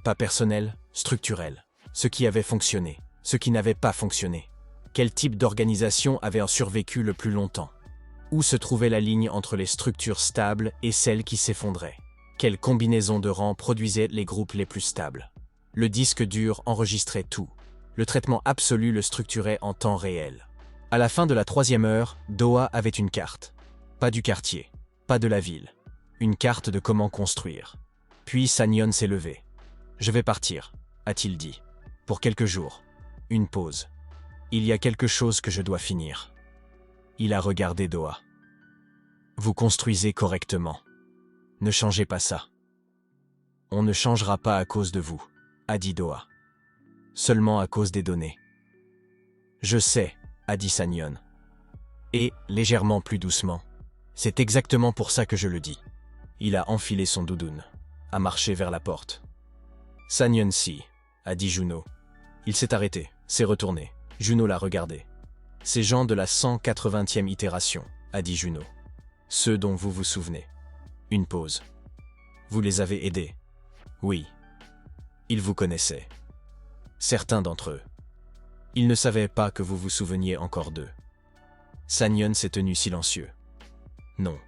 Pas personnelles, structurelles. Ce qui avait fonctionné, ce qui n'avait pas fonctionné. Quel type d'organisation avait survécu le plus longtemps? Où se trouvait la ligne entre les structures stables et celles qui s'effondraient? Quelle combinaison de rangs produisait les groupes les plus stables? Le disque dur enregistrait tout. Le traitement absolu le structurait en temps réel. À la fin de la 3e heure, Doha avait une carte. Pas du quartier, pas de la ville. Une carte de comment construire. Puis Sanyon s'est levé. « Je vais partir », a-t-il dit. « Pour quelques jours. Une pause. Il y a quelque chose que je dois finir. » Il a regardé Doha. « Vous construisez correctement. Ne changez pas ça. »« On ne changera pas à cause de vous », a dit Doha. « Seulement à cause des données. »« Je sais », a dit Sanyon. Et, légèrement plus doucement, « C'est exactement pour ça que je le dis. » Il a enfilé son doudoune, a marché vers la porte. « Sanyon si », a dit Juno. Il s'est arrêté, s'est retourné. Juno l'a regardé. « Ces gens de la 180e itération », a dit Juno. « Ceux dont vous vous souvenez. » Une pause. « Vous les avez aidés. » « Oui. » « Ils vous connaissaient. Certains d'entre eux. Ils ne savaient pas que vous vous souveniez encore d'eux. » Sanyon s'est tenu silencieux. « Non.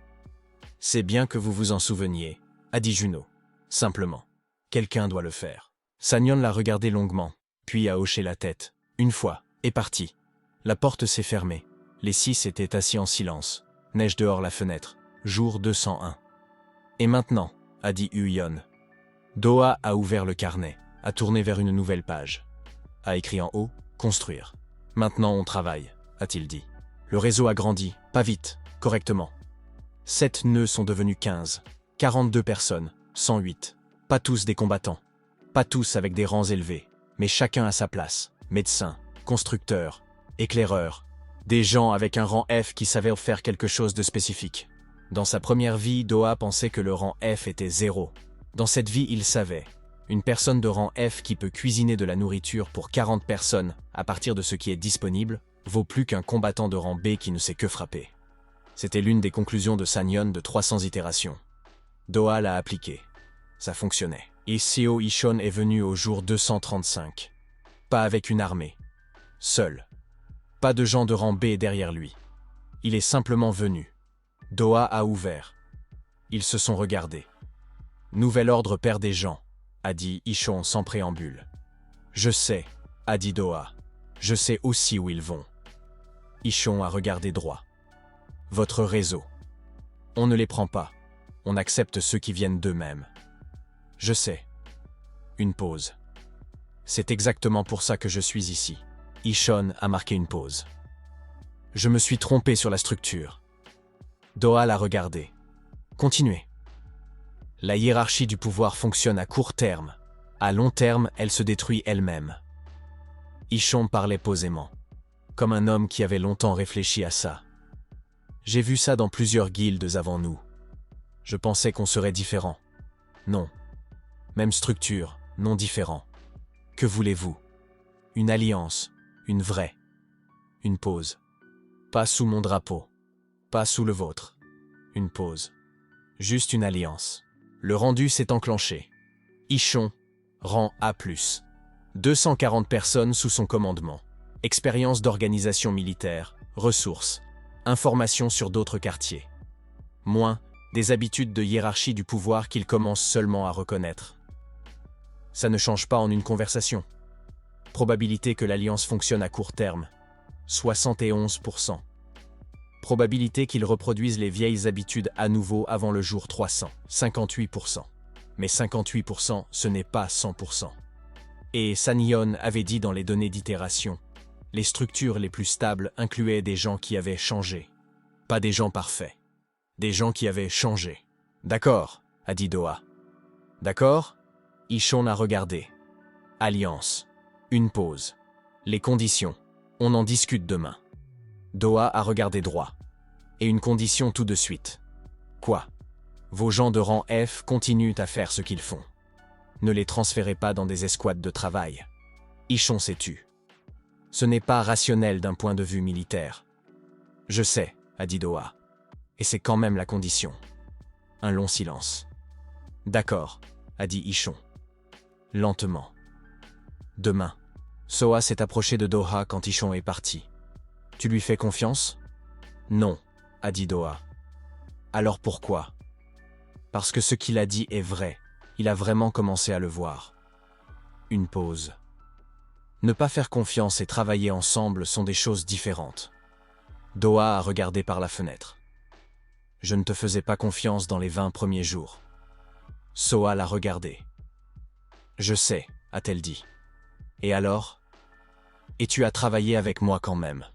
C'est bien que vous vous en souveniez, » a dit Juno. Simplement. Quelqu'un doit le faire. Sanyon l'a regardé longuement, puis a hoché la tête. Une fois, est parti. La porte s'est fermée. Les 6 étaient assis en silence. Neige dehors la fenêtre. Jour 201. Et maintenant, a dit Huyon. Doha a ouvert le carnet, a tourné vers une nouvelle page. A écrit en haut, construire. Maintenant on travaille, a-t-il dit. Le réseau a grandi, pas vite, correctement. 7 nœuds sont devenus 15. 42 personnes, 108. Pas tous des combattants. Pas tous avec des rangs élevés, mais chacun à sa place. Médecin, constructeur, éclaireur. Des gens avec un rang F qui savaient faire quelque chose de spécifique. Dans sa première vie, Doha pensait que le rang F était 0. Dans cette vie, il savait. Une personne de rang F qui peut cuisiner de la nourriture pour 40 personnes à partir de ce qui est disponible vaut plus qu'un combattant de rang B qui ne sait que frapper. C'était l'une des conclusions de Sanyon de 300 itérations. Doha l'a appliqué. Ça fonctionnait. Et Seo Ishon est venu au jour 235. Pas avec une armée. Seul. Pas de gens de rang B derrière lui. Il est simplement venu. Doha a ouvert. Ils se sont regardés. Nouvel ordre perd des gens, a dit Ishon sans préambule. Je sais, a dit Doha. Je sais aussi où ils vont. Ishon a regardé droit. Votre réseau. On ne les prend pas. On accepte ceux qui viennent d'eux-mêmes. Je sais. Une pause. C'est exactement pour ça que je suis ici. Ishon a marqué une pause. Je me suis trompé sur la structure. Doha l'a regardé. Continuez. La hiérarchie du pouvoir fonctionne à court terme. À long terme, elle se détruit elle-même. Ishon parlait posément, comme un homme qui avait longtemps réfléchi à ça. J'ai vu ça dans plusieurs guildes avant nous. Je pensais qu'on serait différent. Non. Même structure, non différent. Que voulez-vous? Une alliance, une vraie. Une pause. Pas sous mon drapeau. Pas sous le vôtre. Une pause. Juste une alliance. Le rendu s'est enclenché. Ishon, rang A+. 240 personnes sous son commandement. Expérience d'organisation militaire, ressources, informations sur d'autres quartiers. Moins, des habitudes de hiérarchie du pouvoir qu'il commence seulement à reconnaître. Ça ne change pas en une conversation. Probabilité que l'alliance fonctionne à court terme, 71%. Probabilité qu'ils reproduisent les vieilles habitudes à nouveau avant le jour 300, 58%. Mais 58%, ce n'est pas 100%. Et Sanyon avait dit dans les données d'itération, les structures les plus stables incluaient des gens qui avaient changé. Pas des gens parfaits. Des gens qui avaient changé. D'accord, a dit Doha. D'accord? Ishon a regardé. Alliance. Une pause. Les conditions. On en discute demain. Doha a regardé droit. Et une condition tout de suite. Quoi? Vos gens de rang F continuent à faire ce qu'ils font. Ne les transférez pas dans des escouades de travail. Ishon s'est tu. Ce n'est pas rationnel d'un point de vue militaire. Je sais, a dit Doha. Et c'est quand même la condition. Un long silence. D'accord, a dit Ishon. Lentement. Demain. Soa s'est approché de Doha quand Ishon est parti. Tu lui fais confiance? Non, a dit Doha. Alors pourquoi? Parce que ce qu'il a dit est vrai. Il a vraiment commencé à le voir. Une pause. Ne pas faire confiance et travailler ensemble sont des choses différentes. Doha a regardé par la fenêtre. Je ne te faisais pas confiance dans les 20 premiers jours. Soa l'a regardé. Je sais, a-t-elle dit. Et alors? Et tu as travaillé avec moi quand même.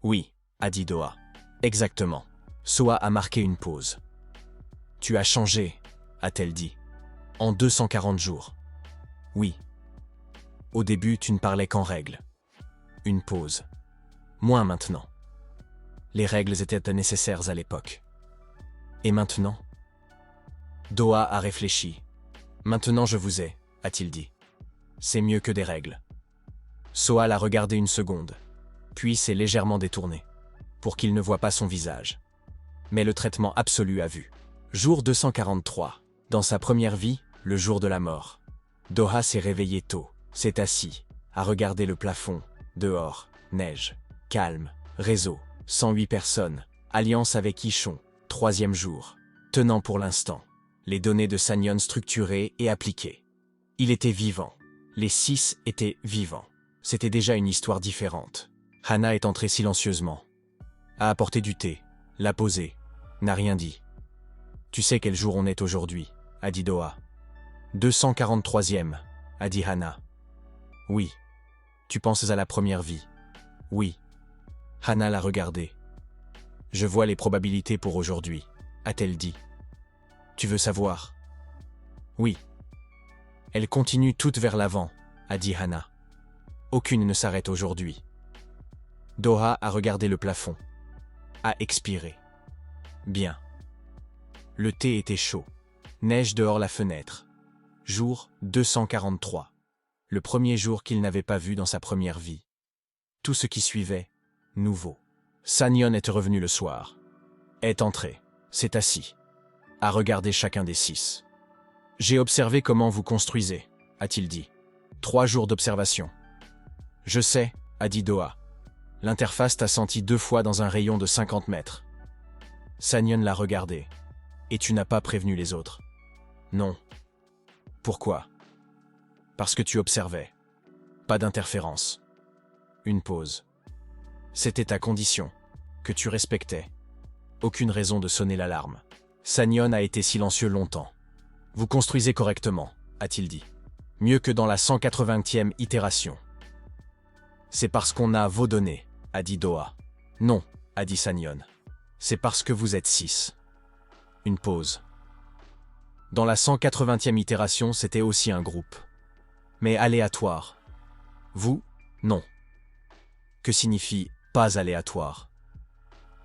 Oui, a dit Doha. Exactement. Soa a marqué une pause. Tu as changé, a-t-elle dit. En 240 jours. Oui. Au début, tu ne parlais qu'en règles. Une pause. Moins maintenant. Les règles étaient nécessaires à l'époque. Et maintenant? Doha a réfléchi. Maintenant je vous ai, a-t-il dit. C'est mieux que des règles. Soa l'a regardé une seconde, puis s'est légèrement détourné, pour qu'il ne voie pas son visage. Mais le traitement absolu a vu. Jour 243. Dans sa première vie, le jour de la mort. Doha s'est réveillé tôt, s'est assis, a regardé le plafond, dehors, neige, calme, réseau, 108 personnes, alliance avec Ishon, 3e jour, tenant pour l'instant, les données de Sanyon structurées et appliquées. Il était vivant. Les 6 étaient vivants. C'était déjà une histoire différente. Hana est entrée silencieusement. A apporté du thé, l'a posé, n'a rien dit. Tu sais quel jour on est aujourd'hui, a dit Doha. 243e, a dit Hana. Oui. Tu penses à la première vie. Oui. Hana l'a regardé. Je vois les probabilités pour aujourd'hui, a-t-elle dit. Tu veux savoir? Oui. Elles continuent toutes vers l'avant, a dit Hana. Aucune ne s'arrête aujourd'hui. Doha a regardé le plafond. A expiré. Bien. Le thé était chaud. Neige dehors la fenêtre. Jour 243. Le premier jour qu'il n'avait pas vu dans sa première vie. Tout ce qui suivait, nouveau. Sanyon est revenu le soir. Est entré, s'est assis. A regardé chacun des 6. J'ai observé comment vous construisez, a-t-il dit. 3 jours d'observation. Je sais, a dit Doha. L'interface t'a senti 2 fois dans un rayon de 50 mètres. Sanyon l'a regardé. Et tu n'as pas prévenu les autres. Non. Pourquoi? Parce que tu observais. Pas d'interférence. Une pause. C'était ta condition, que tu respectais. Aucune raison de sonner l'alarme. Sanyon a été silencieux longtemps. Vous construisez correctement, a-t-il dit. Mieux que dans la 180e itération. C'est parce qu'on a vos données, a dit Doha. Non, a dit Sanyon. C'est parce que vous êtes 6. Une pause. Dans la 180e itération, c'était aussi un groupe. Mais aléatoire. Vous, non. Que signifie pas aléatoire?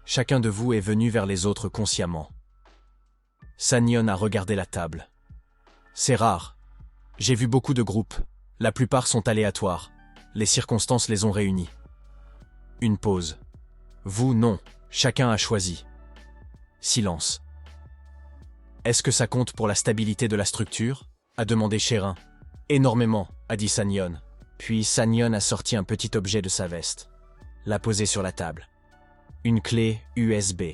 Chacun de vous est venu vers les autres consciemment. Sanyon a regardé la table. C'est rare. J'ai vu beaucoup de groupes. La plupart sont aléatoires. Les circonstances les ont réunis. Une pause. Vous, non. Chacun a choisi. Silence. Est-ce que ça compte pour la stabilité de la structure? A demandé Chérin. Énormément, a dit Sanyon. Puis Sanyon a sorti un petit objet de sa veste. L'a posé sur la table. Une clé USB.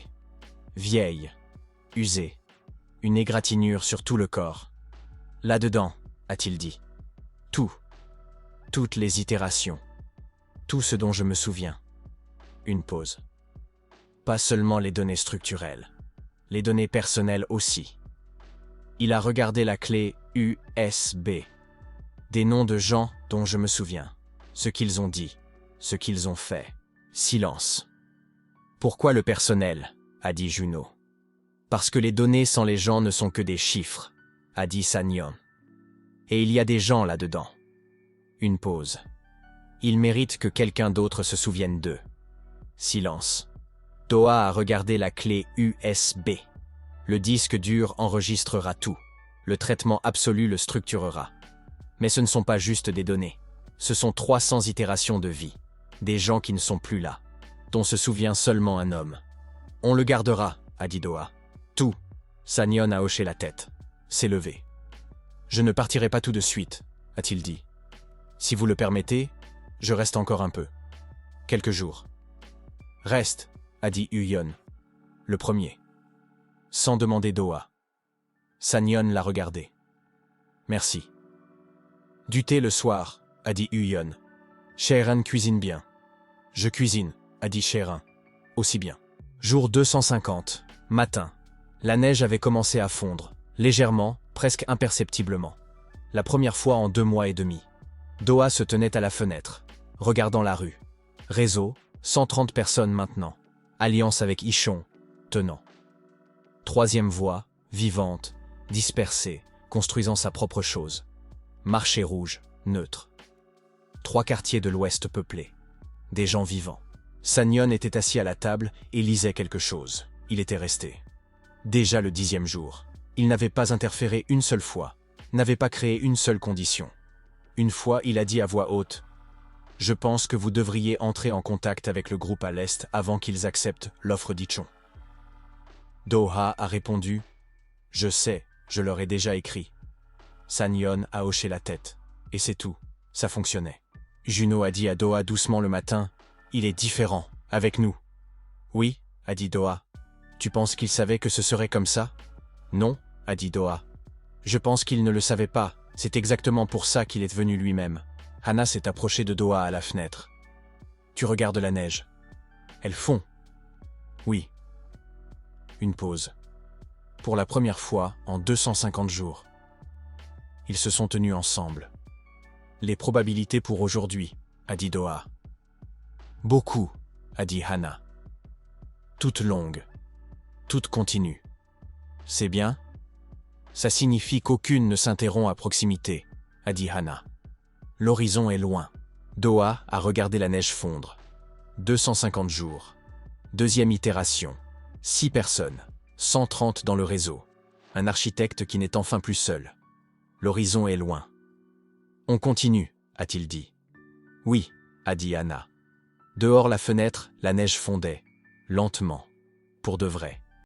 Vieille. Usée. Une égratignure sur tout le corps. Là-dedans, a-t-il dit. Tout. Toutes les itérations. Tout ce dont je me souviens. Une pause. Pas seulement les données structurelles. Les données personnelles aussi. Il a regardé la clé USB. Des noms de gens dont je me souviens. Ce qu'ils ont dit. Ce qu'ils ont fait. Silence. Pourquoi le personnel, a dit Juno. Parce que les données sans les gens ne sont que des chiffres, a dit Sanyon. Et il y a des gens là-dedans. Une pause. Ils méritent que quelqu'un d'autre se souvienne d'eux. Silence. Doha a regardé la clé USB. Le disque dur enregistrera tout. Le traitement absolu le structurera. Mais ce ne sont pas juste des données. Ce sont 300 itérations de vie. Des gens qui ne sont plus là, dont se souvient seulement un homme. On le gardera, a dit Doha. Tout. Sanyon a hoché la tête. S'est levé. Je ne partirai pas tout de suite, a-t-il dit. Si vous le permettez, je reste encore un peu. Quelques jours. Reste, a dit Uyon. Le premier. Sans demander Doha. Sanyon l'a regardé. Merci. Du thé le soir, a dit Uyon. Sherin cuisine bien. Je cuisine, a dit Sherin. Aussi bien. Jour 250, matin. La neige avait commencé à fondre, légèrement, presque imperceptiblement. La première fois en 2 mois et demi. Doha se tenait à la fenêtre, regardant la rue. Réseau, 130 personnes maintenant. Alliance avec Ichon, tenant. Troisième voie, vivante, dispersée, construisant sa propre chose. Marché rouge, neutre. 3 quartiers de l'ouest peuplés. Des gens vivants. Sanyon était assis à la table et lisait quelque chose. Il était resté. Déjà le 10e jour. Il n'avait pas interféré une seule fois, n'avait pas créé une seule condition. Une fois, il a dit à voix haute « Je pense que vous devriez entrer en contact avec le groupe à l'Est avant qu'ils acceptent l'offre d'Ichon. » Doha a répondu « Je sais, je leur ai déjà écrit. » Sanyon a hoché la tête. Et c'est tout, ça fonctionnait. Juno a dit à Doha doucement le matin « Il est différent, avec nous. » Oui, a dit Doha. Tu penses qu'il savait que ce serait comme ça? Non, a dit Doha. Je pense qu'il ne le savait pas, c'est exactement pour ça qu'il est venu lui-même. Hana s'est approchée de Doha à la fenêtre. Tu regardes la neige. Elle fond. Oui. Une pause. Pour la première fois en 250 jours. Ils se sont tenus ensemble. Les probabilités pour aujourd'hui, a dit Doha. Beaucoup, a dit Hana. Toutes longues. Toutes continues. C'est bien? Ça signifie qu'aucune ne s'interrompt à proximité, a dit Hana. L'horizon est loin. Doha a regardé la neige fondre. 250 jours. Deuxième itération. 6 personnes. 130 dans le réseau. Un architecte qui n'est enfin plus seul. L'horizon est loin. On continue, a-t-il dit. Oui, a dit Hana. Dehors la fenêtre, la neige fondait. Lentement. Pour de vrai.